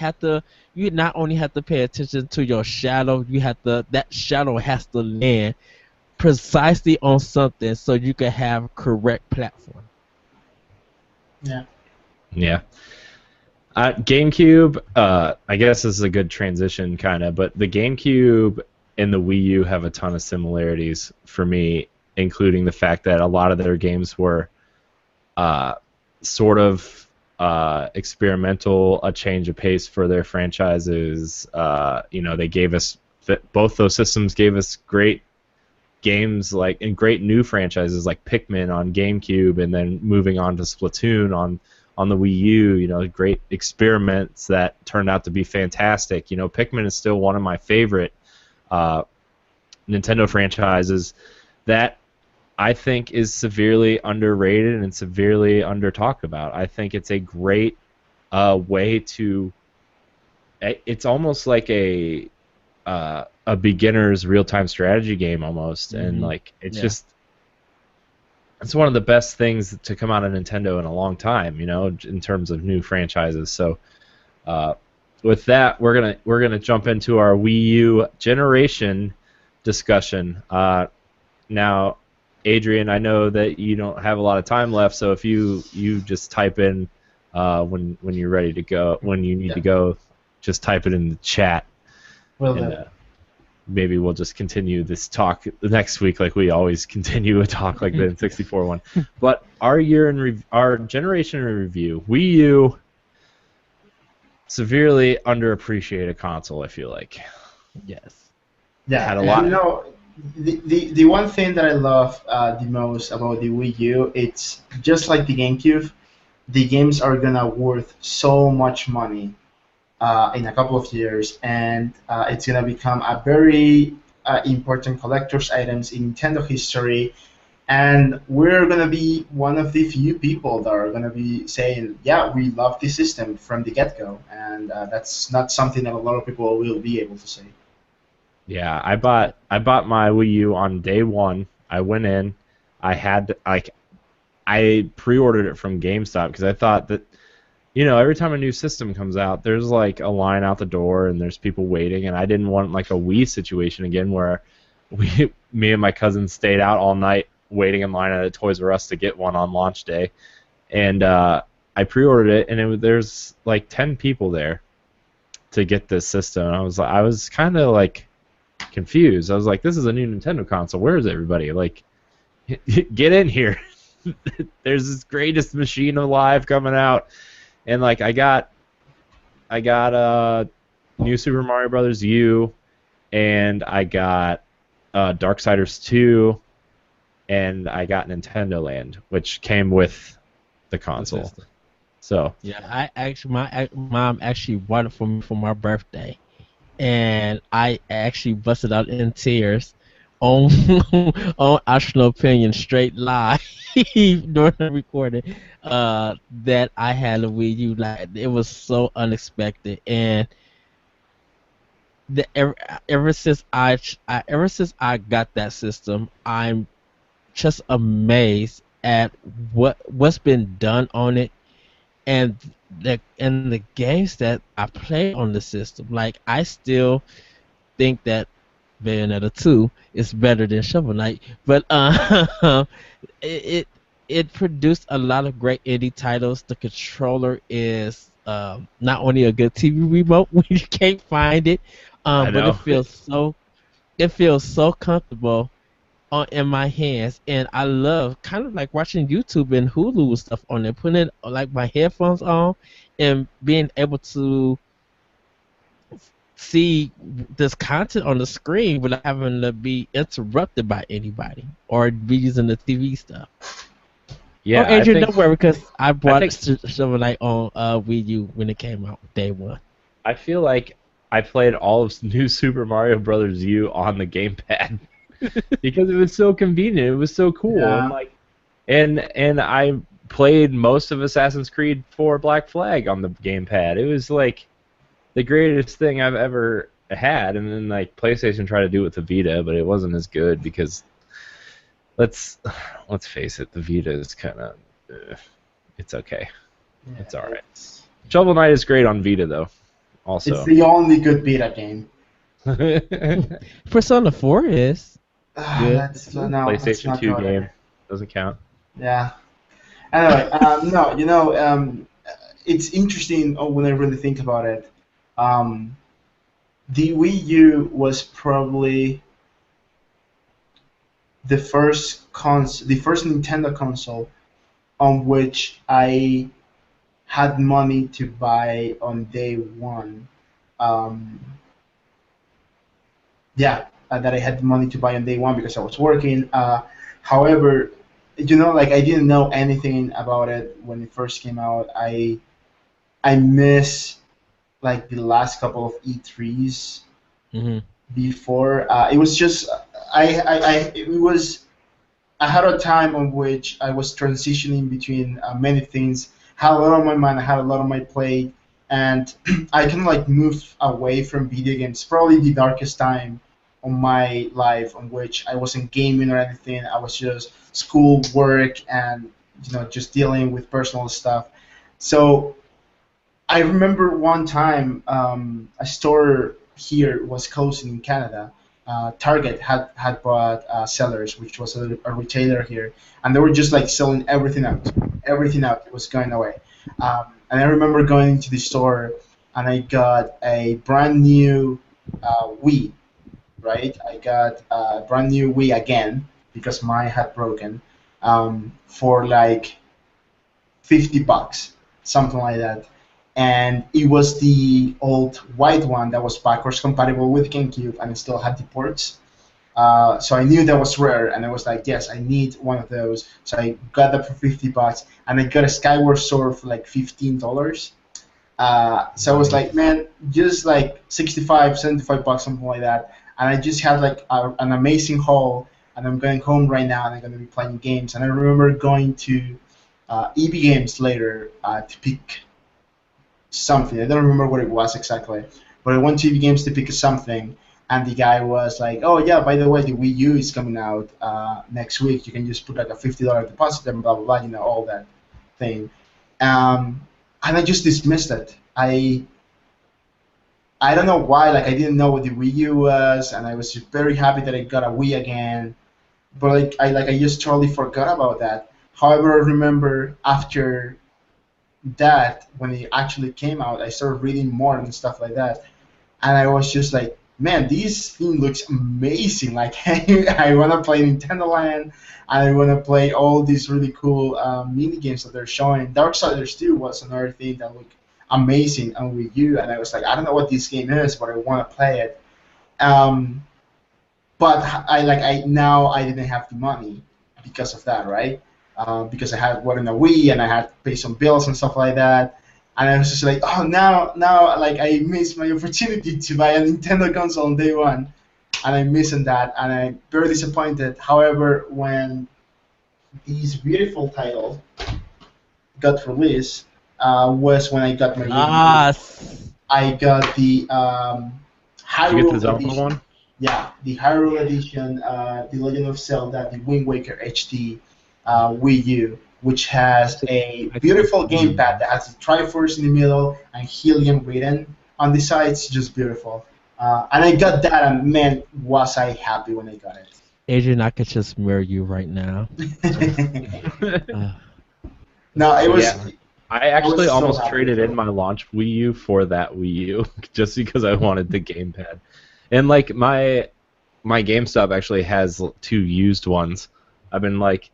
C: not only have to pay attention to your shadow, that shadow has to land precisely on something so you can have correct platform.
B: Yeah.
A: Yeah. GameCube, I guess this is a good transition, kind of, but the GameCube and the Wii U have a ton of similarities for me, including the fact that a lot of their games were sort of experimental, a change of pace for their franchises. They gave us, both those systems gave us great games and great new franchises like Pikmin on GameCube, and then moving on to Splatoon on the Wii U. Great experiments that turned out to be fantastic. Pikmin is still one of my favorite Nintendo franchises that I think is severely underrated and severely under talked about. I think it's a great way to. It's almost like a beginner's real-time strategy game almost, and it's one of the best things to come out of Nintendo in a long time, in terms of new franchises. So with that, we're gonna jump into our Wii U generation discussion. Now, Adrian, I know that you don't have a lot of time left, so if you just type in when you're ready to go, when you need to go, just type it in the chat.
B: Well,
A: maybe we'll just continue this talk next week, like we always continue a talk like the N64 one. But our generation in review, Wii U, severely underappreciated console, I feel like.
C: Yes.
B: Yeah,
A: had a lot.
B: The one thing that I love the most about the Wii U, it's just like the GameCube. The games are gonna worth so much money in a couple of years, and it's gonna become a very important collector's items in Nintendo history. And we're gonna be one of the few people that are gonna be saying, "Yeah, we love this system from the get-go," and that's not something that a lot of people will be able to say.
A: Yeah, I bought my Wii U on day one. I went in, I pre-ordered it from GameStop because I thought that, every time a new system comes out, there's like a line out the door and there's people waiting, and I didn't want like a Wii situation again where me and my cousin stayed out all night waiting in line at a Toys R Us to get one on launch day, and I pre-ordered it, and there's like 10 people there to get this system, and I was kind of like confused. I was like, this is a new Nintendo console. Where is everybody? Like, get in here. There's this greatest machine alive coming out. And like I got New Super Mario Brothers U, and I got Darksiders 2, and I got Nintendo Land, which came with the console. So
C: yeah, my mom actually bought it for me for my birthday, and I actually busted out in tears on Optional Opinion straight live during the recording that I had a Wii U. Like, it was so unexpected, and ever since I got that system, I'm just amazed at what's been done on it, and the games that I play on the system. Like, I still think that Bayonetta 2 is better than Shovel Knight, but it produced a lot of great indie titles. The controller is not only a good TV remote when you can't find it,
A: I
C: but
A: know.
C: it feels so comfortable on in my hands, and I love kind of like watching YouTube and Hulu and stuff on there, putting it like my headphones on, and being able to see this content on the screen without having to be interrupted by anybody or be using the TV stuff.
A: Yeah,
C: Oh, Adrian,
A: I
C: don't worry because I bought
A: think
C: Shovel Knight on Wii U when it came out day one.
A: I feel like I played all of New Super Mario Brothers U on the gamepad because it was so convenient. It was so cool, and
B: Yeah.
A: like, and I played most of Assassin's Creed 4 Black Flag on the gamepad. It was like the greatest thing I've ever had, and then like PlayStation tried to do it with the Vita, but it wasn't as good because let's face it, the Vita is kind of it's okay, it's all right. Shovel Knight is great on Vita though, also.
B: It's the only good beta game.
C: Persona 4 is good.
B: That's no, that's
A: PlayStation
B: not
A: 2
B: good.
A: game doesn't count.
B: Yeah. Anyway, no, it's interesting when I really think about it. The Wii U was probably the first Nintendo console on which I had money to buy on day one. Um, that I had money to buy on day one because I was working. However, like I didn't know anything about it when it first came out. I miss like the last couple of E3s
C: Mm-hmm.
B: before. It was just I had a time on which I was transitioning between many things. Had a lot on my mind. I had a lot on my plate, and I kind of like moved away from video games. Probably the darkest time on my life, on which I wasn't gaming or anything. I was just school, work, and just dealing with personal stuff. So I remember one time a store here was closing in Canada. Target had bought Sellers, which was a retailer here, and they were just like selling everything out. Everything out. It was going away. And I remember going into the store, and I got a brand new Wii. Right, I got a brand new Wii again because mine had broken for like $50, something like that. And it was the old white one that was backwards compatible with GameCube and it still had the ports. So I knew that was rare, and I was like, yes, I need one of those. So I got that for $50, and I got a Skyward Sword for like $15. So I was like, man, just like 65, 75 bucks, something like that. And I just had like an amazing haul, and I'm going home right now, and I'm going to be playing games. And I remember going to EB Games later to pick something. I don't remember what it was exactly, but I went to EB Games to pick something, and the guy was like, oh yeah, by the way, the Wii U is coming out next week. You can just put like a $50 deposit and blah, blah, blah, all that thing. And I just dismissed it. I don't know why, like I didn't know what the Wii U was, and I was just very happy that I got a Wii again. But I just totally forgot about that. However, I remember after that, when it actually came out, I started reading more and stuff like that, and I was just like, man, this thing looks amazing. Like I want to play Nintendo Land, and I want to play all these really cool mini games that they're showing. Darksiders 2 was another thing that looked amazing on Wii U, and I was like, I don't know what this game is, but I want to play it. But now I didn't have the money because of that, right? Because I had one in a Wii, and I had to pay some bills and stuff like that. And I was just like, oh, now, like I missed my opportunity to buy a Nintendo console on day one, and I'm missing that, and I'm very disappointed. However, when this beautiful title got released, was when I got my Wii U. I got the
A: Did you get the
B: Hyrule
A: Zelda
B: edition.
A: one?
B: Yeah, the Hyrule edition, the Legend of Zelda, the Wind Waker HD Wii U, which has a beautiful gamepad that has a Triforce in the middle and helium written on the sides. Just beautiful. And I got that, and man, was I happy when I got it.
C: Adrian, I could just mirror you right now.
B: No, it was.
A: Yeah. I
B: I was
A: actually
B: so
A: almost
B: happy.
A: traded in my launch Wii U for that Wii U just because I wanted the gamepad. And like my GameStop actually has two used ones. I've been like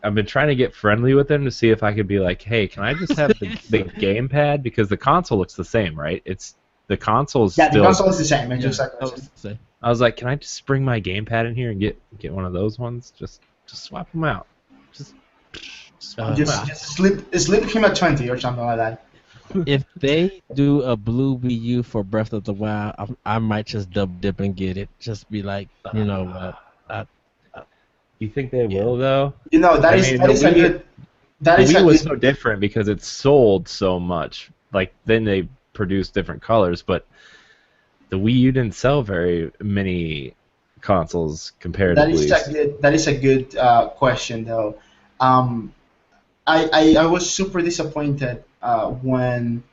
A: I've been trying to get friendly with them to see if I could be like, hey, can I just have the gamepad because the console looks the same, right? It's the console is
B: Yeah, the
A: still.
B: console is the same. It's
C: Yeah,
B: just like
C: I was say.
A: I was like, can I just bring my gamepad in here and get one of those ones? Just swap them out. Just swap them out.
B: just slip him at 20 or something like that.
C: If they do a blue Wii U for Breath of the Wild, I might just double dip and get it. Just be like, you know what?
A: You think they
C: Yeah.
A: will though?
B: You know that
A: I
B: is
A: mean,
B: that is a good. That
A: The
B: is a
A: Wii was
B: good.
A: so different because it sold so much. Like then they produced different colors, but the Wii U didn't sell very many consoles comparatively.
B: That is a good question though. Um, I was super disappointed when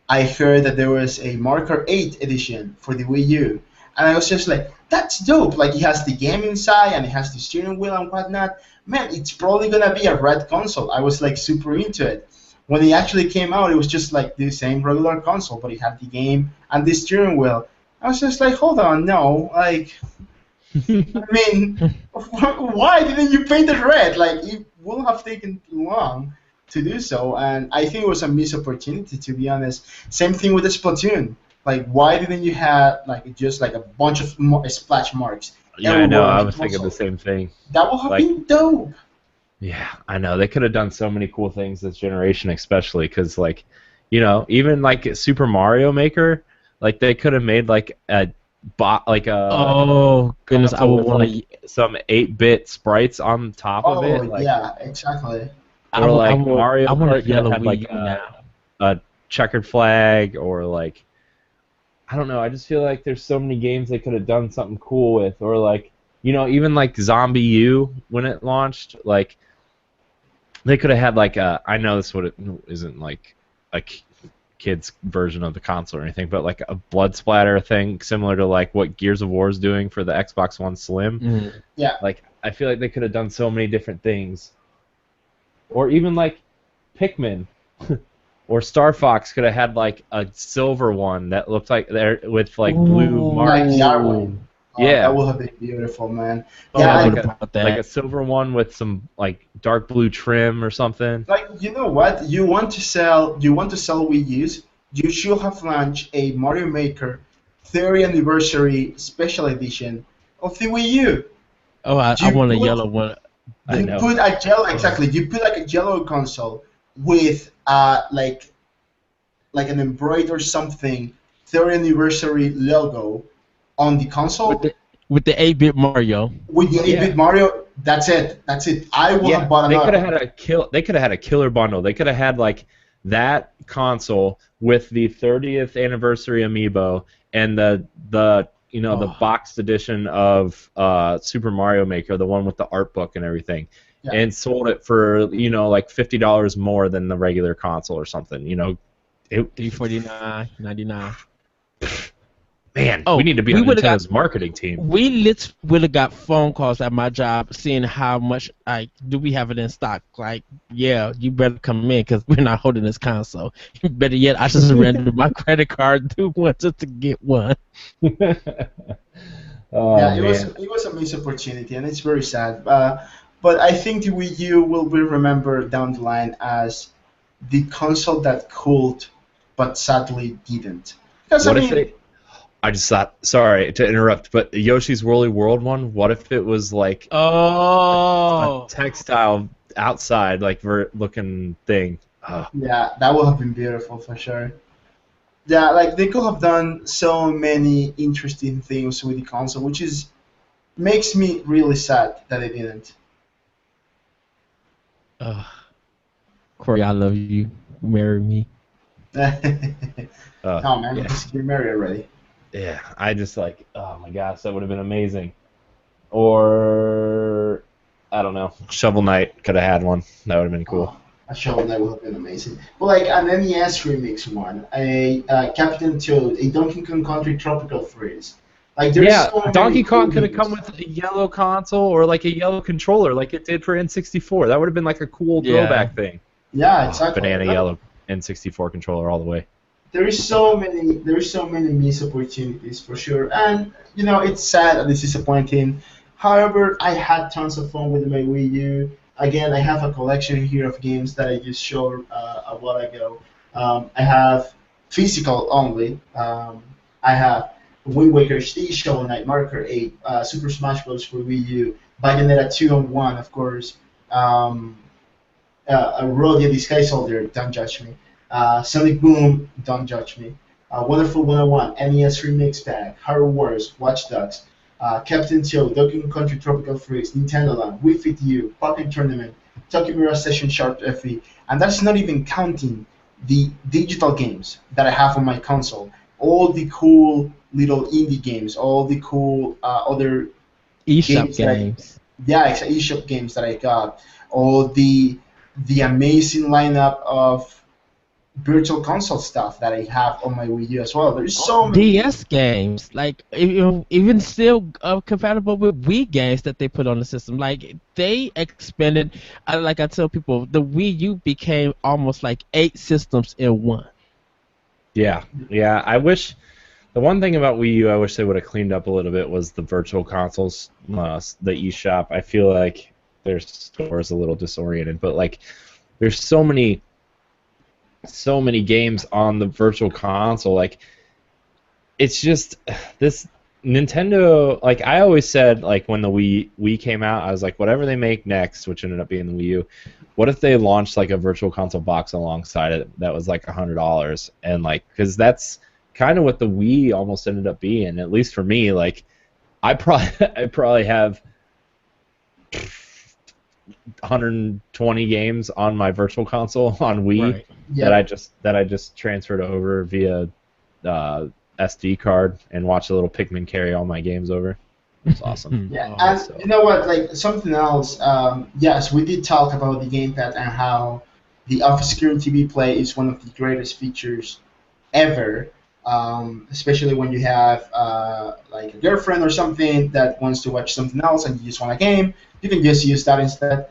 B: I heard that there was a Marker 8 edition for the Wii U, and I was just like, that's dope. Like it has the game inside and it has the steering wheel and whatnot. Man, it's probably gonna be a red console. I was like super into it. When it actually came out, it was just like the same regular console, but it had the game and the steering wheel. I was just like, hold on, no, like. I mean, why didn't you paint it red? Like, it would have taken too long to do so, and I think it was a missed opportunity, to be honest. Same thing with the Splatoon. Like, why didn't you have like just like a bunch of splash marks
A: Yeah, I know.
B: everywhere on
A: I
B: the
A: was thinking
B: console?
A: the same thing.
B: That would have
A: Like,
B: been dope.
A: yeah, I know. They could have done so many cool things this generation, especially because, like, even like Super Mario Maker, like they could have made like a bot, like a
C: Oh goodness, I
A: console
C: would
A: with
C: want
A: like
C: to.
A: some 8-bit sprites on top of
B: Oh
A: it, like,
B: yeah, exactly.
A: or like
C: I
A: Mario
C: want a
A: Kart could have
C: yellow
A: had
C: Wii
A: like
C: U now.
A: a checkered flag, or like, I don't know. I just feel like there's so many games they could have done something cool with, or like, even like Zombie U when it launched, like they could have had like a. I know this would isn't like a kid's version of the console or anything, but like a blood splatter thing similar to like what Gears of War is doing for the Xbox One Slim.
C: Mm.
B: Yeah.
A: Like I feel like they could have done so many different things, or even like Pikmin. Or Star Fox could have had like a silver one that looked like there with like blue
C: Ooh.
A: marks.
B: Like the Arwen.
A: Yeah.
B: That would have been beautiful, man.
A: Oh,
B: Yeah,
C: I
A: like
C: would
A: a,
C: have bought that.
A: like a silver one with some like dark blue trim or something.
B: like you know what? You want to sell Wii U's? You should have launched a Mario Maker 30th anniversary special edition of the Wii U.
C: Oh, I
B: You
C: want a
B: put-
C: yellow one.
A: I
B: You
A: know.
B: put a yellow exactly. You put like a yellow console with like an embroidered something 30th anniversary logo on the console
C: With the 8-bit Mario.
B: with the 8-bit Mario. That's it. I would have bought
A: They could
B: another.
A: have had They could have had a killer bundle. They could have had like that console with the 30th anniversary amiibo and the boxed edition of Super Mario Maker, the one with the art book and everything,
B: Yeah.
A: and sold it for like $50 more than the regular console or something.
C: $349, $99.
A: Man,
C: Oh,
A: we need to be
C: we
A: on
C: would've
A: Nintendo's marketing team.
C: We would have got phone calls at my job seeing how much do we have it in stock. Like, yeah, you better come in because we're not holding this console. Better yet, I should surrender my credit card to one just to get one.
A: Oh,
B: Yeah, it
A: man.
B: was a missed opportunity, and it's very sad. But I think the Wii U will be remembered down the line as the console that could, but sadly didn't. Because
A: What
B: I
A: if
B: mean,
A: I just thought, sorry to interrupt, but Yoshi's Woolly World one, what if it was like
C: Oh,
A: a textile outside, like looking thing? Oh,
B: yeah, that would have been beautiful for sure. Yeah, like they could have done so many interesting things with the console, which is makes me really sad that they didn't.
C: Corey, I love you. Marry me.
B: No, man,
A: yeah.
B: just get married already.
A: Yeah, I just like, oh my gosh, that would have been amazing. Or, I don't know, Shovel Knight could have had one. That would have been cool.
B: Oh, a Shovel Knight would have been amazing. But like an NES remix one, a Captain Toad, a Donkey Kong Country Tropical Freeze. Like there's
A: Yeah,
B: so many
A: Donkey Kong
B: cool
A: could have
B: games.
A: come with a yellow console or like a yellow controller like it did for N64. That would have been like a cool
C: Yeah.
A: throwback thing.
B: Yeah, exactly.
A: Banana yellow N64 controller all the way.
B: There's so many missed opportunities for sure, and it's sad and it's disappointing. However, I had tons of fun with my Wii U. Again, I have a collection here of games that I just showed a while ago. I have physical only. I have Wind Waker HD, Shovel Knight, Marker 8, Super Smash Bros. For Wii U, Bayonetta 2 and 1, of course. Rodia the Sky Soldier, don't judge me. Sonic Boom, don't judge me. Wonderful 101, NES Remix Pack, Hyrule Wars, Watch Dogs, Captain Joe, Donkey Kong Country Tropical Freeze, Nintendo Land, Wii Fit U, Pocket Tournament, Tokyo Mirror Session Sharp FE, and that's not even counting the digital games that I have on my console. All the cool little indie games, all the cool other
C: eShop games.
B: It's eShop games that I got. All the amazing lineup of virtual console stuff that I have on my Wii U as well. There's so many
C: DS games, like even still compatible with Wii games that they put on the system. Like they expanded. Like I tell people, the Wii U became almost like 8 systems in one.
A: Yeah. I wish the one thing about Wii U I wish they would have cleaned up a little bit was the virtual consoles, the eShop. I feel like their store is a little disoriented, but like there's so many games on the virtual console. Like it's just this Nintendo. Like I always said, like when the Wii came out, I was like, whatever they make next, which ended up being the Wii U. What if they launched like a virtual console box alongside it that was like $100, and like because that's kind of what the Wii almost ended up being, at least for me. Like I probably have 120 games on my virtual console on Wii.
C: Right.
A: that I just transferred over via SD card and watched a little Pikmin carry all my games over. It's awesome.
B: Yeah, and you know what? Like something else. Yes, we did talk about the gamepad and how the off-screen TV play is one of the greatest features ever. Especially when you have like a girlfriend or something that wants to watch something else and you just want a game, you can just use that instead.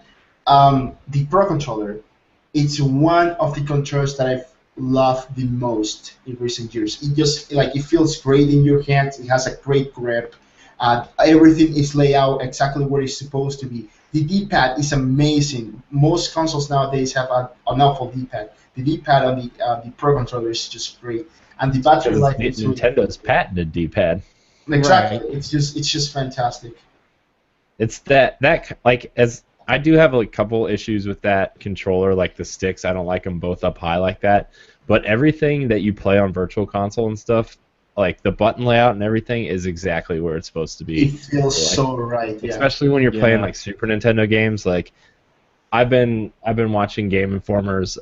B: The Pro Controller, it's one of the controllers that I've loved the most in recent years. It just it feels great in your hands. It has a great grip. Everything is laid out exactly where it's supposed to be. The D-pad is amazing. Most consoles nowadays have an awful D-pad. The D-pad on the Pro Controller is just great. And the battery life is
A: Nintendo's patented D-pad.
B: Exactly.
C: Right.
B: It's just fantastic.
A: It's that like as I do have a couple issues with that controller, like the sticks. I don't like them both up high like that. But everything that you play on Virtual Console and stuff, like the button layout and everything, is exactly where it's supposed to be.
B: It feels so right. Yeah.
A: Especially when you're playing like Super Nintendo games. Like I've been watching Game Informer's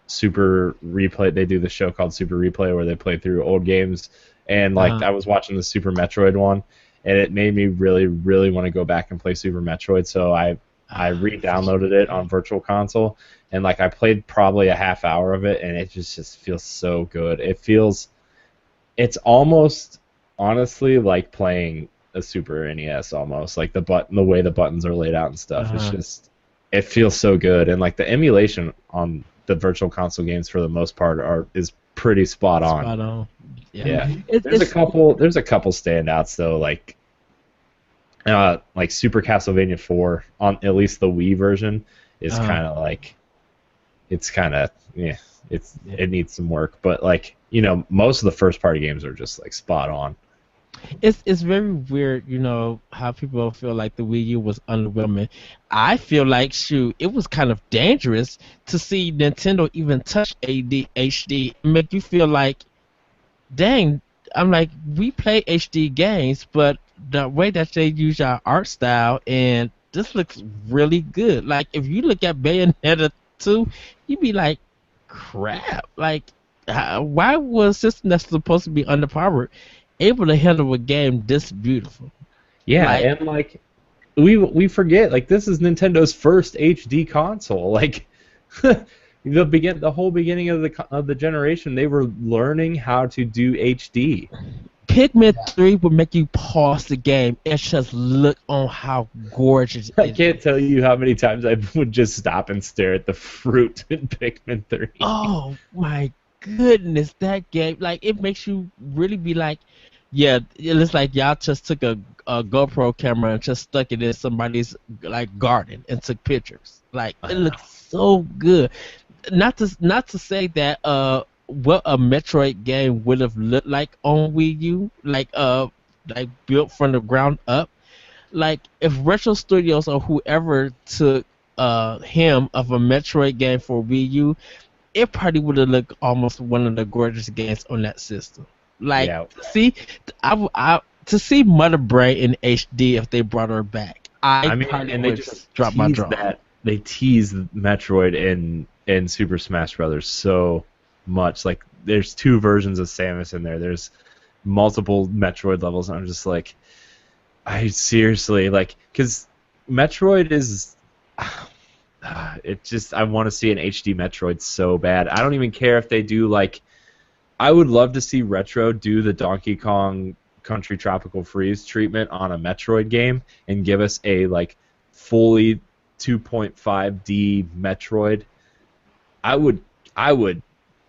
A: Super Replay. They do the show called Super Replay where they play through old games, and like I was watching the Super Metroid one, and it made me really, really want to go back and play Super Metroid. So I re-downloaded it on Virtual Console, and like I played probably a half hour of it, and it just feels so good. It's almost honestly like playing a Super NES almost, like the way the buttons are laid out and stuff. It feels so good, and like the emulation on the Virtual Console games for the most part is pretty spot on.
C: Spot on.
A: Yeah. There's a couple standouts though, like Super Castlevania 4 on at least the Wii version is kind of like it needs some work, but like most of the first party games are just like spot on.
C: It's very weird, how people feel like the Wii U was underwhelming. I feel like, it was kind of dangerous to see Nintendo even touch HD, make you feel like, dang, I'm like, we play HD games, but the way that they use our art style, and this looks really good. Like, if you look at Bayonetta 2, you'd be like, crap, like, why was a system that's supposed to be underpowered able to handle a game this beautiful?
A: Yeah, and like we forget, like, this is Nintendo's first HD console. Like the whole beginning of the generation, they were learning how to do HD.
C: Pikmin 3 would make you pause the game and just look on how gorgeous
A: I
C: it
A: can't
C: is.
A: tell you how many times I would just stop and stare at the fruit in Pikmin 3.
C: Oh my goodness, that game, like, it makes you really be like, yeah, it looks like y'all just took a GoPro camera and just stuck it in somebody's like garden and took pictures. Like,
A: I
C: it
A: know.
C: looks so good. Not to say that what a Metroid game would have looked like on Wii U, like built from the ground up. Like, if Retro Studios or whoever took him of a Metroid game for Wii U, it probably would have looked almost one of the gorgeous games on that system. Like,
A: Yeah.
C: see, to see Mother Brain in HD if they brought her back, I
A: I mean,
C: probably
A: and they
C: would
A: just
C: drop my
A: tease
C: jaw.
A: that. They tease Metroid in Super Smash Brothers so much. Like, there's 2 versions of Samus in there. There's multiple Metroid levels, and I'm just like, I seriously, like, because Metroid is, it just, I want to see an HD Metroid so bad. I don't even care if they do, like, I would love to see Retro do the Donkey Kong Country Tropical Freeze treatment on a Metroid game and give us a, like, fully 2.5D Metroid. I would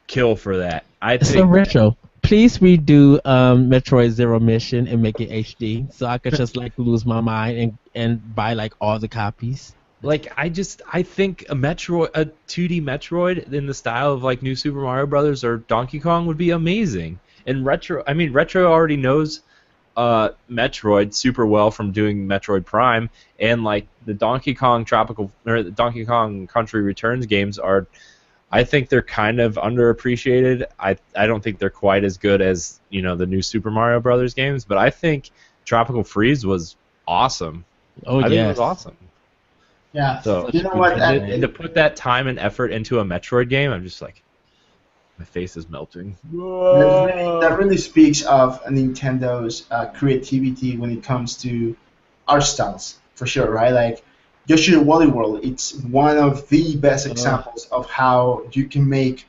A: kill for that. I
C: So
A: think
C: Retro, please redo Metroid Zero Mission and make it HD, so I could just like lose my mind and buy like all the copies.
A: like I think a 2D Metroid in the style of like New Super Mario Brothers or Donkey Kong would be amazing. And Retro already knows Metroid super well from doing Metroid Prime, and like the Donkey Kong Country Returns games are, I think they're kind of underappreciated. I don't think they're quite as good as, the new Super Mario Brothers games, but I think Tropical Freeze was awesome.
C: Oh
A: I think it was
C: yes.
A: awesome.
B: Yeah.
A: So
B: You know what?
A: and to put that time and effort into a Metroid game, I'm just like, my face is melting.
B: That really speaks of Nintendo's creativity when it comes to art styles, for sure, right? Like Yoshi Woolly World, it's one of the best examples of how you can make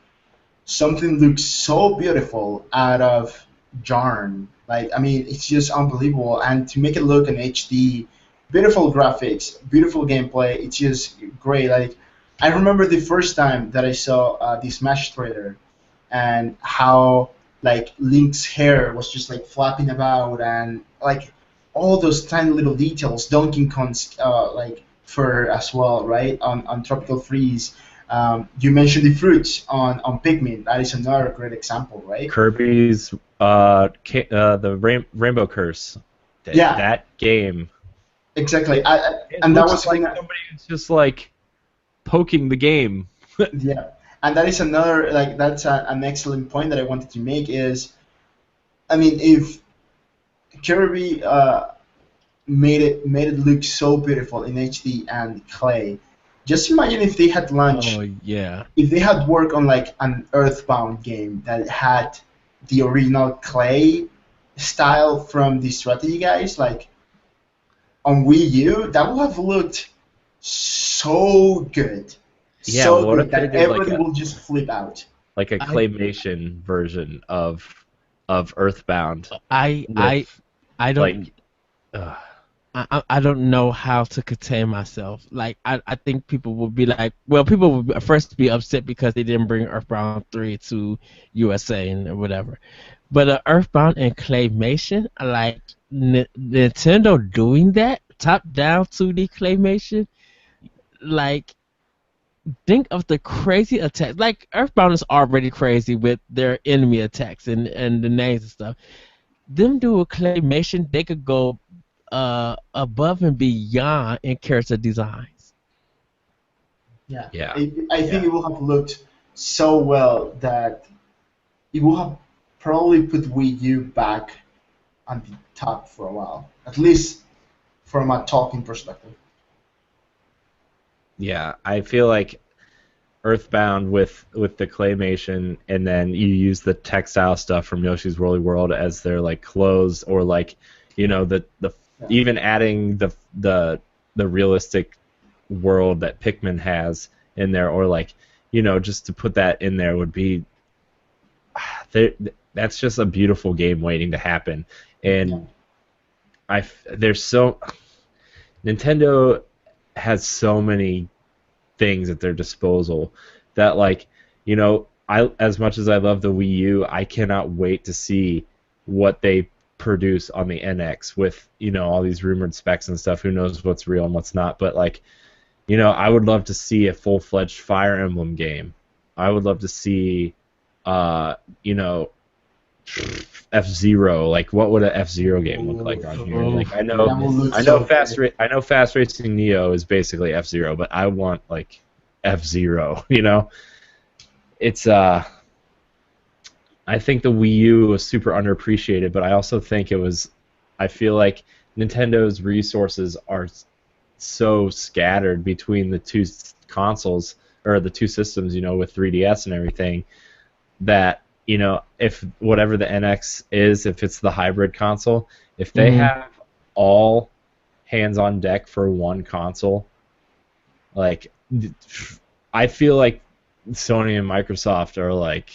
B: something look so beautiful out of yarn. Like, I mean, it's just unbelievable. And to make it look in HD, beautiful graphics, beautiful gameplay, it's just great. Like, I remember the first time that I saw the Smash trailer and how like Link's hair was just like flapping about and like all those tiny little details. Donkey Kong's like fur as well, right? On Tropical Freeze. You mentioned the fruits on Pikmin. That is another great example, right?
A: Kirby's Rainbow Curse.
B: Yeah.
A: That game.
B: Exactly.
A: It
B: And that
A: looks
B: was
A: like
B: gonna,
A: somebody who's just like poking the game.
B: yeah. And that is another like that's an excellent point that I wanted to make is, I mean, if Kirby made it look so beautiful in HD and clay. Just imagine if they had launched,
C: Oh yeah.
B: if they had worked on like an Earthbound game that had the original clay style from the strategy guys, like on Wii U, that would have looked so good,
A: Yeah,
B: so
A: what
B: good
A: if they
B: that
A: did like
B: everybody will just flip out.
A: a claymation version of Earthbound
C: I
A: with
C: I don't
A: like uh,
C: I don't know how to contain myself. Like, I think people will be like, well, people will first be upset because they didn't bring Earthbound 3 to USA and whatever. But Earthbound and Claymation, like Nintendo doing that top down 2D Claymation, like, think of the crazy attacks. Like, Earthbound is already crazy with their enemy attacks and the names and stuff. Them do a Claymation, they could go above and beyond in character designs.
B: Yeah,
A: Yeah.
B: I think it will have looked so well that it will have probably put Wii U back on the top for a while, at least from a talking perspective.
A: yeah, I feel like Earthbound with the claymation, and then you use the textile stuff from Yoshi's Woolly World as their like clothes, or like the
B: Yeah.
A: even adding the realistic world that Pikmin has in there, or like just to put that in there would be that's just a beautiful game waiting to happen. And Nintendo has so many things at their disposal that, like, you know, as much as I love the Wii U, I cannot wait to see what they produce on the NX with, you know, all these rumored specs and stuff. Who knows what's real and what's not? But, like, you know, I would love to see a full-fledged Fire Emblem game. I would love to see, you know, F-Zero. Like, what would an F-Zero game look like on here? Like, I know Fast Racing Neo is basically F-Zero, but I want, like, F-Zero. You know, it's I think the Wii U was super underappreciated, but I also think I feel like Nintendo's resources are so scattered between the two consoles, or the two systems, you know, with 3DS and everything, that, you know, if whatever the NX is, if it's the hybrid console, if they have all hands on deck for one console, like, I feel like Sony and Microsoft are like,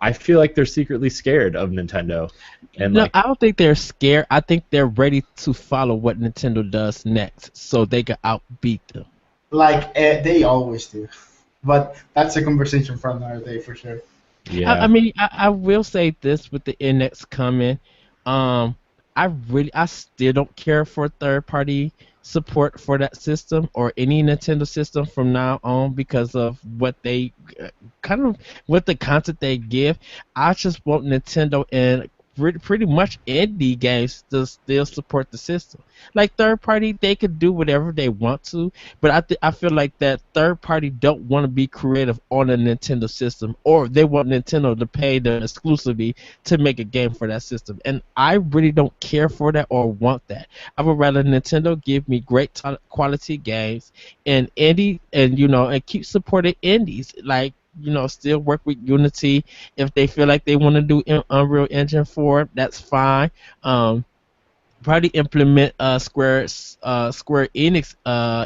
A: I feel like they're secretly scared of Nintendo. And
C: no, I don't think they're scared. I think they're ready to follow what Nintendo does next, so they can outbeat them.
B: Like they always do. But that's a conversation for another day for sure.
A: Yeah.
C: I mean, I will say this with the NX coming. I still don't care for third-party support for that system or any Nintendo system from now on because of what they what the content they give. I just want Nintendo and pretty much indie games to still support the system. Like third party, they could do whatever they want to, but I feel like that third party don't want to be creative on a Nintendo system, or they want Nintendo to pay them exclusively to make a game for that system. And I really don't care for that or want that. I would rather Nintendo give me great quality games and indie, and and keep supporting indies. Like, still work with Unity if they feel like they want to do Unreal Engine 4. That's fine. Probably implement Square Enix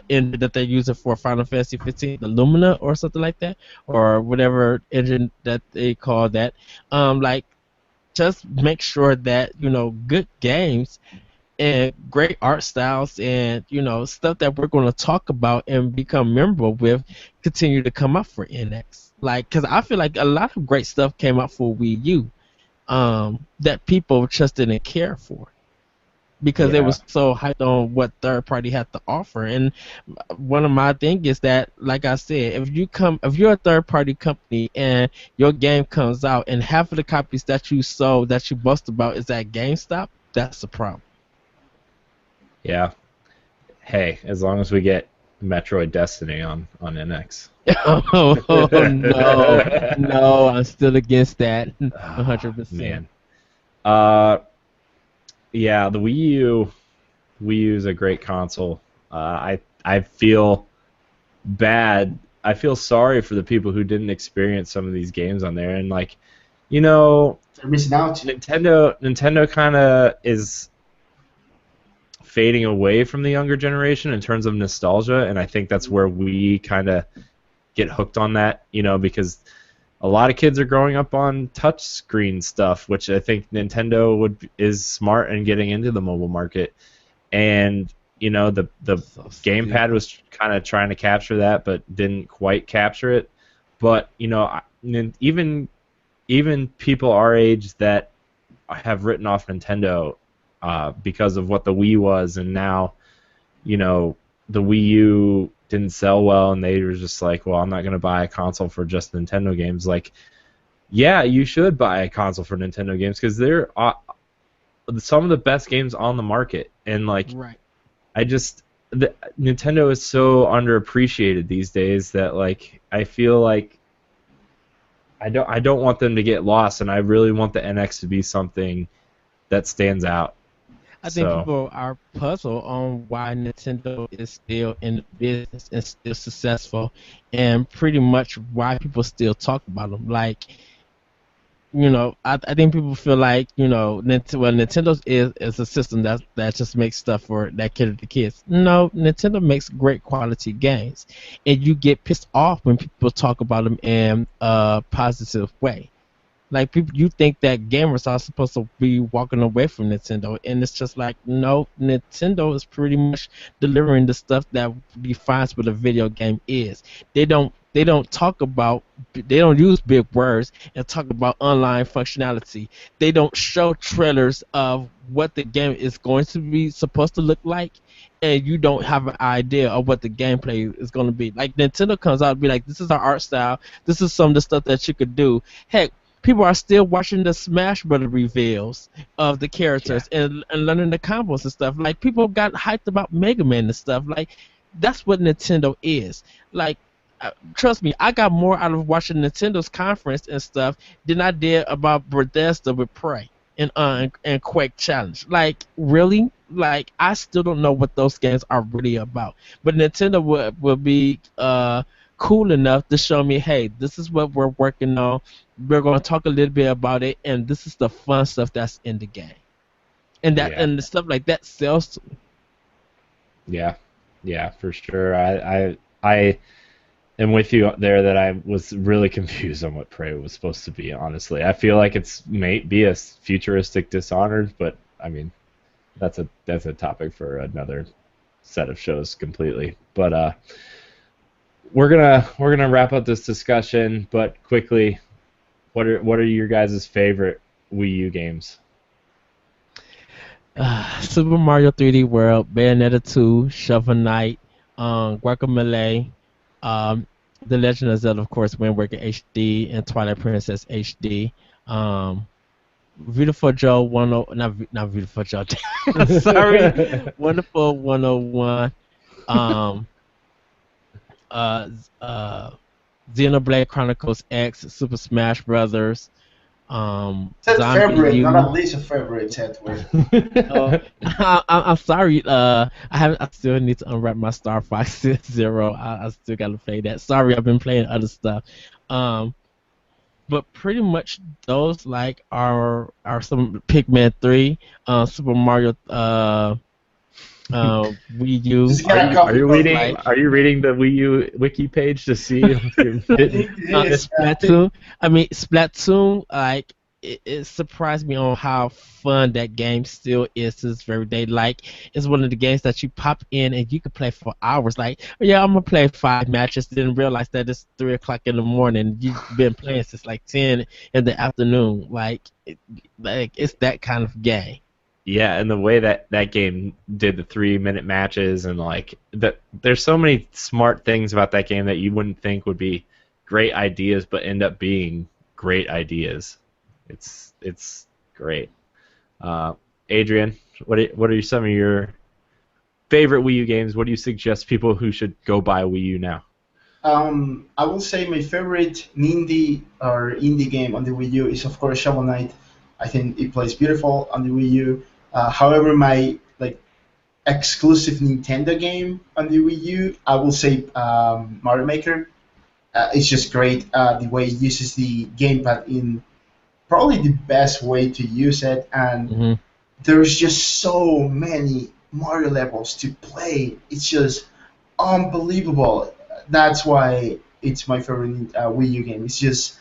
C: engine that they're using for Final Fantasy 15, the Lumina or something like that, or whatever engine that they call that. Like, just make sure that good games and great art styles and stuff that we're going to talk about and become memorable with continue to come up for NX. Like, because I feel like a lot of great stuff came out for Wii U that people just didn't care for because they was so hyped on what third party had to offer. And one of my things is that, like I said, if you're a third party company and your game comes out and half of the copies that you sold that you boast about is at GameStop, that's a problem.
A: Yeah. Hey, as long as we get Metroid Destiny on NX.
C: Oh no, I'm still against that. 100%.
A: Man. Yeah, the Wii U is a great console. I feel bad. I feel sorry for the people who didn't experience some of these games on there, and like,
B: they're missing out.
A: Nintendo kind of is fading away from the younger generation in terms of nostalgia, and I think that's where we kind of get hooked on that, because a lot of kids are growing up on touchscreen stuff, which I think Nintendo is smart in getting into the mobile market, and the gamepad was kind of trying to capture that, but didn't quite capture it. But even people our age that have written off Nintendo because of what the Wii was, and now, the Wii U didn't sell well, and they were just like, well, I'm not going to buy a console for just Nintendo games. Like, yeah, you should buy a console for Nintendo games because they're some of the best games on the market. And, like,
C: right.
A: Nintendo is so underappreciated these days that, like, I feel like I don't want them to get lost, and I really want the NX to be something that stands out.
C: I think people are puzzled on why Nintendo is still in the business and still successful, and pretty much why people still talk about them. Like, I think people feel like, Nintendo is a system that just makes stuff for that cater to kids. No, Nintendo makes great quality games, and you get pissed off when people talk about them in a positive way. Like people, you think that gamers are supposed to be walking away from Nintendo, and it's just like no, Nintendo is pretty much delivering the stuff that defines what a video game is. They don't talk about they don't use big words and talk about online functionality. They don't show trailers of what the game is going to be supposed to look like, and you don't have an idea of what the gameplay is going to be. Like Nintendo comes out and be like, this is our art style. This is some of the stuff that you could do. Heck, people are still watching the Smash Brother reveals of the characters and learning the combos and stuff. Like people got hyped about Mega Man and stuff. Like that's what Nintendo is. Like trust me, I got more out of watching Nintendo's conference and stuff than I did about Bethesda with Prey and Quake Challenge. Like really, like I still don't know what those games are really about. But Nintendo would be cool enough to show me, hey, this is what we're working on. We're going to talk a little bit about it, and this is the fun stuff that's in the game, and and the stuff like that sells to me.
A: Yeah, for sure. I am with you there that I was really confused on what Prey was supposed to be. Honestly, I feel like it's may be a futuristic Dishonored, but I mean, that's a topic for another set of shows completely. But we're gonna wrap up this discussion, but quickly, what are your guys' favorite Wii U games?
C: Super Mario 3D World, Bayonetta 2, Shovel Knight, Guacamelee, The Legend of Zelda, of course, Wind Waker HD, and Twilight Princess HD. Beautiful Joe 10, not Beautiful Joe. Sorry, Wonderful 101. Xenoblade Chronicles X, Super Smash Brothers.
B: Said favorite, not at least a favorite. Said
C: I'm sorry. I still need to unwrap my Star Fox Zero. I still gotta play that. Sorry, I've been playing other stuff. But pretty much those like are some Pikmin 3, Super Mario, Wii U.
A: Are you reading the Wii U wiki page to see if you're
C: Splatoon? I mean, Splatoon, like it surprised me on how fun that game still is to this very day. Like it's one of the games that you pop in and you can play for hours. Like, oh, yeah, I'm gonna play 5 matches. Didn't realize that it's 3 o'clock in the morning. You've been playing since like 10 in the afternoon. Like it's that kind of game.
A: Yeah, and the way that game did the 3-minute matches and like that, there's so many smart things about that game that you wouldn't think would be great ideas, but end up being great ideas. It's great. Adrian, what are some of your favorite Wii U games? What do you suggest people who should go buy a Wii U now?
B: I will say my favorite indie game on the Wii U is of course Shovel Knight. I think it plays beautiful on the Wii U. However, my exclusive Nintendo game on the Wii U, I will say Mario Maker. It's just great the way it uses the gamepad in probably the best way to use it, and there's just so many Mario levels to play. It's just unbelievable. That's why it's my favorite Wii U game. It's just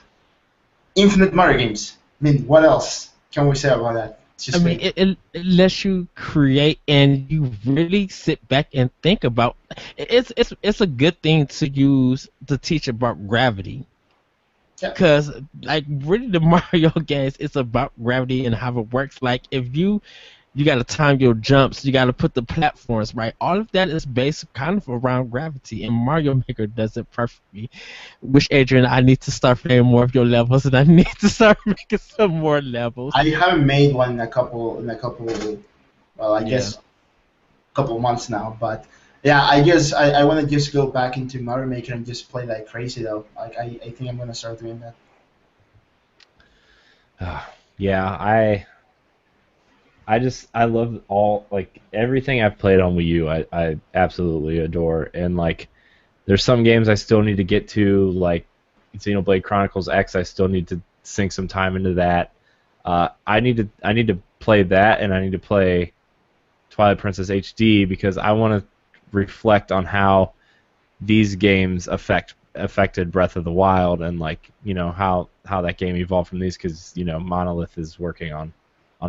B: infinite Mario games. I mean, what else can we say about that?
C: I mean, it lets you create and you really sit back and think about. It's a good thing to use to teach about gravity, because like really the Mario games, it's about gravity and how it works. Like if you got to time your jumps, you got to put the platforms right. All of that is based kind of around gravity, and Mario Maker does it perfectly. Wish Adrian, I need to start playing more of your levels, and I need to start making some more levels.
B: I haven't made one in a couple. Well, I guess a couple months now. But yeah, I guess I want to just go back into Mario Maker and just play like crazy though. Like I think I'm gonna start doing that.
A: Yeah, I love all everything I've played on Wii U. I absolutely adore, and like there's some games I still need to get to, like Xenoblade Chronicles X. I still need to sink some time into that. I need to play that, and I need to play Twilight Princess HD because I want to reflect on how these games affect affected Breath of the Wild and like how that game evolved from these, because Monolith is working on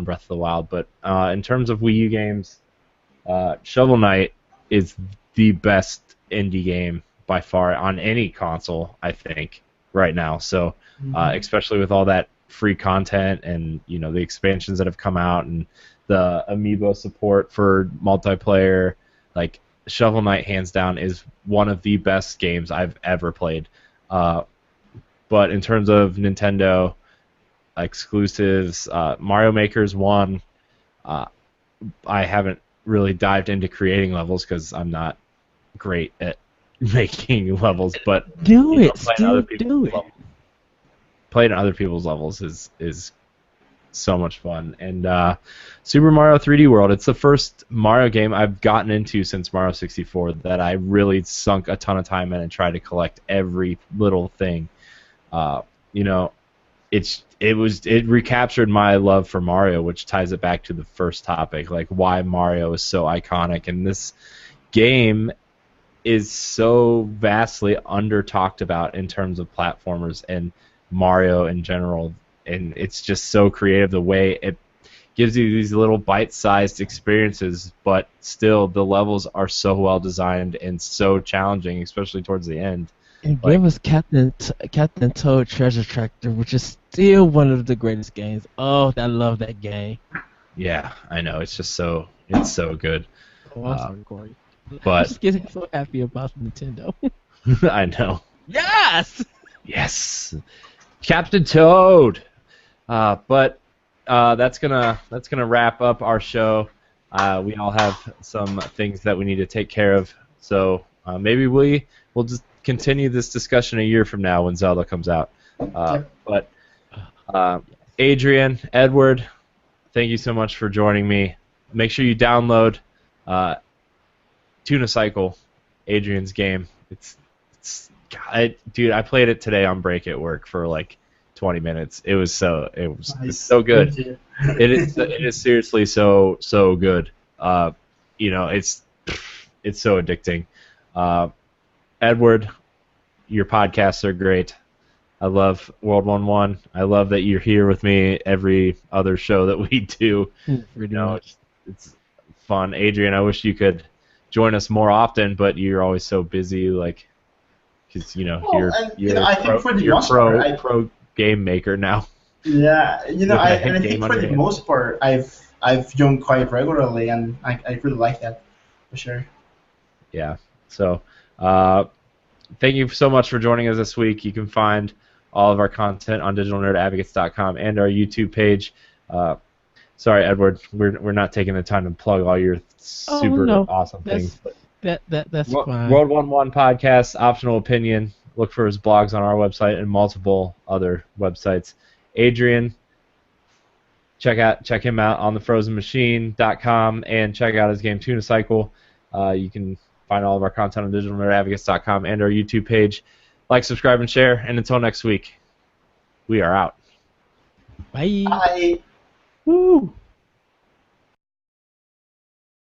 A: Breath of the Wild. But in terms of Wii U games, Shovel Knight is the best indie game by far on any console, I think, right now. So especially with all that free content and the expansions that have come out and the amiibo support for multiplayer, like Shovel Knight hands down is one of the best games I've ever played. But in terms of Nintendo exclusives, Mario Maker's one. I haven't really dived into creating levels because I'm not great at making levels, but
C: do it.
A: Playing other people's levels is so much fun. And Super Mario 3D World, it's the first Mario game I've gotten into since Mario 64 that I really sunk a ton of time in and tried to collect every little thing. It recaptured my love for Mario, which ties it back to the first topic, like why Mario is so iconic. And this game is so vastly under talked about in terms of platformers and Mario in general, and it's just so creative the way it gives you these little bite-sized experiences, but still the levels are so well designed and so challenging, especially towards the end.
C: And give us Captain Toad Treasure Tractor, which is still one of the greatest games. Oh, I love that game.
A: Yeah, I know. It's so good.
C: Oh, I'm sorry, Corey.
A: But
C: I'm just getting so happy about Nintendo.
A: I know.
C: Yes,
A: Captain Toad. But that's gonna wrap up our show. We all have some things that we need to take care of, so maybe we'll just continue this discussion a year from now when Zelda comes out. But Adrian, Edward, thank you so much for joining me. Make sure you download Tuna Cycle, Adrian's game. Dude, I played it today on break at work for like 20 minutes. It's so good. It is seriously so good. It's so addicting. Edward, your podcasts are great. I love World 1-1. I love that you're here with me every other show that we do. It's fun. Adrian, I wish you could join us more often, but you're always so busy, like, because you're a pro game maker now.
B: Yeah, I think for the most part, I've joined quite regularly, and I really like that, for sure.
A: Yeah. So, thank you so much for joining us this week. You can find all of our content on digitalnerdadvocates.com and our YouTube page. Sorry, Edward, we're not taking the time to plug all your super awesome things.
C: That's fine.
A: World 1-1 podcast, optional opinion. Look for his blogs on our website and multiple other websites. Adrian, check him out on thefrozenmachine.com and check out his game Tuna Cycle. You can find all of our content on digitalnerdadvocates.com and our YouTube page. Like, subscribe, and share. And until next week, we are out.
C: Bye.
B: Bye.
C: Woo.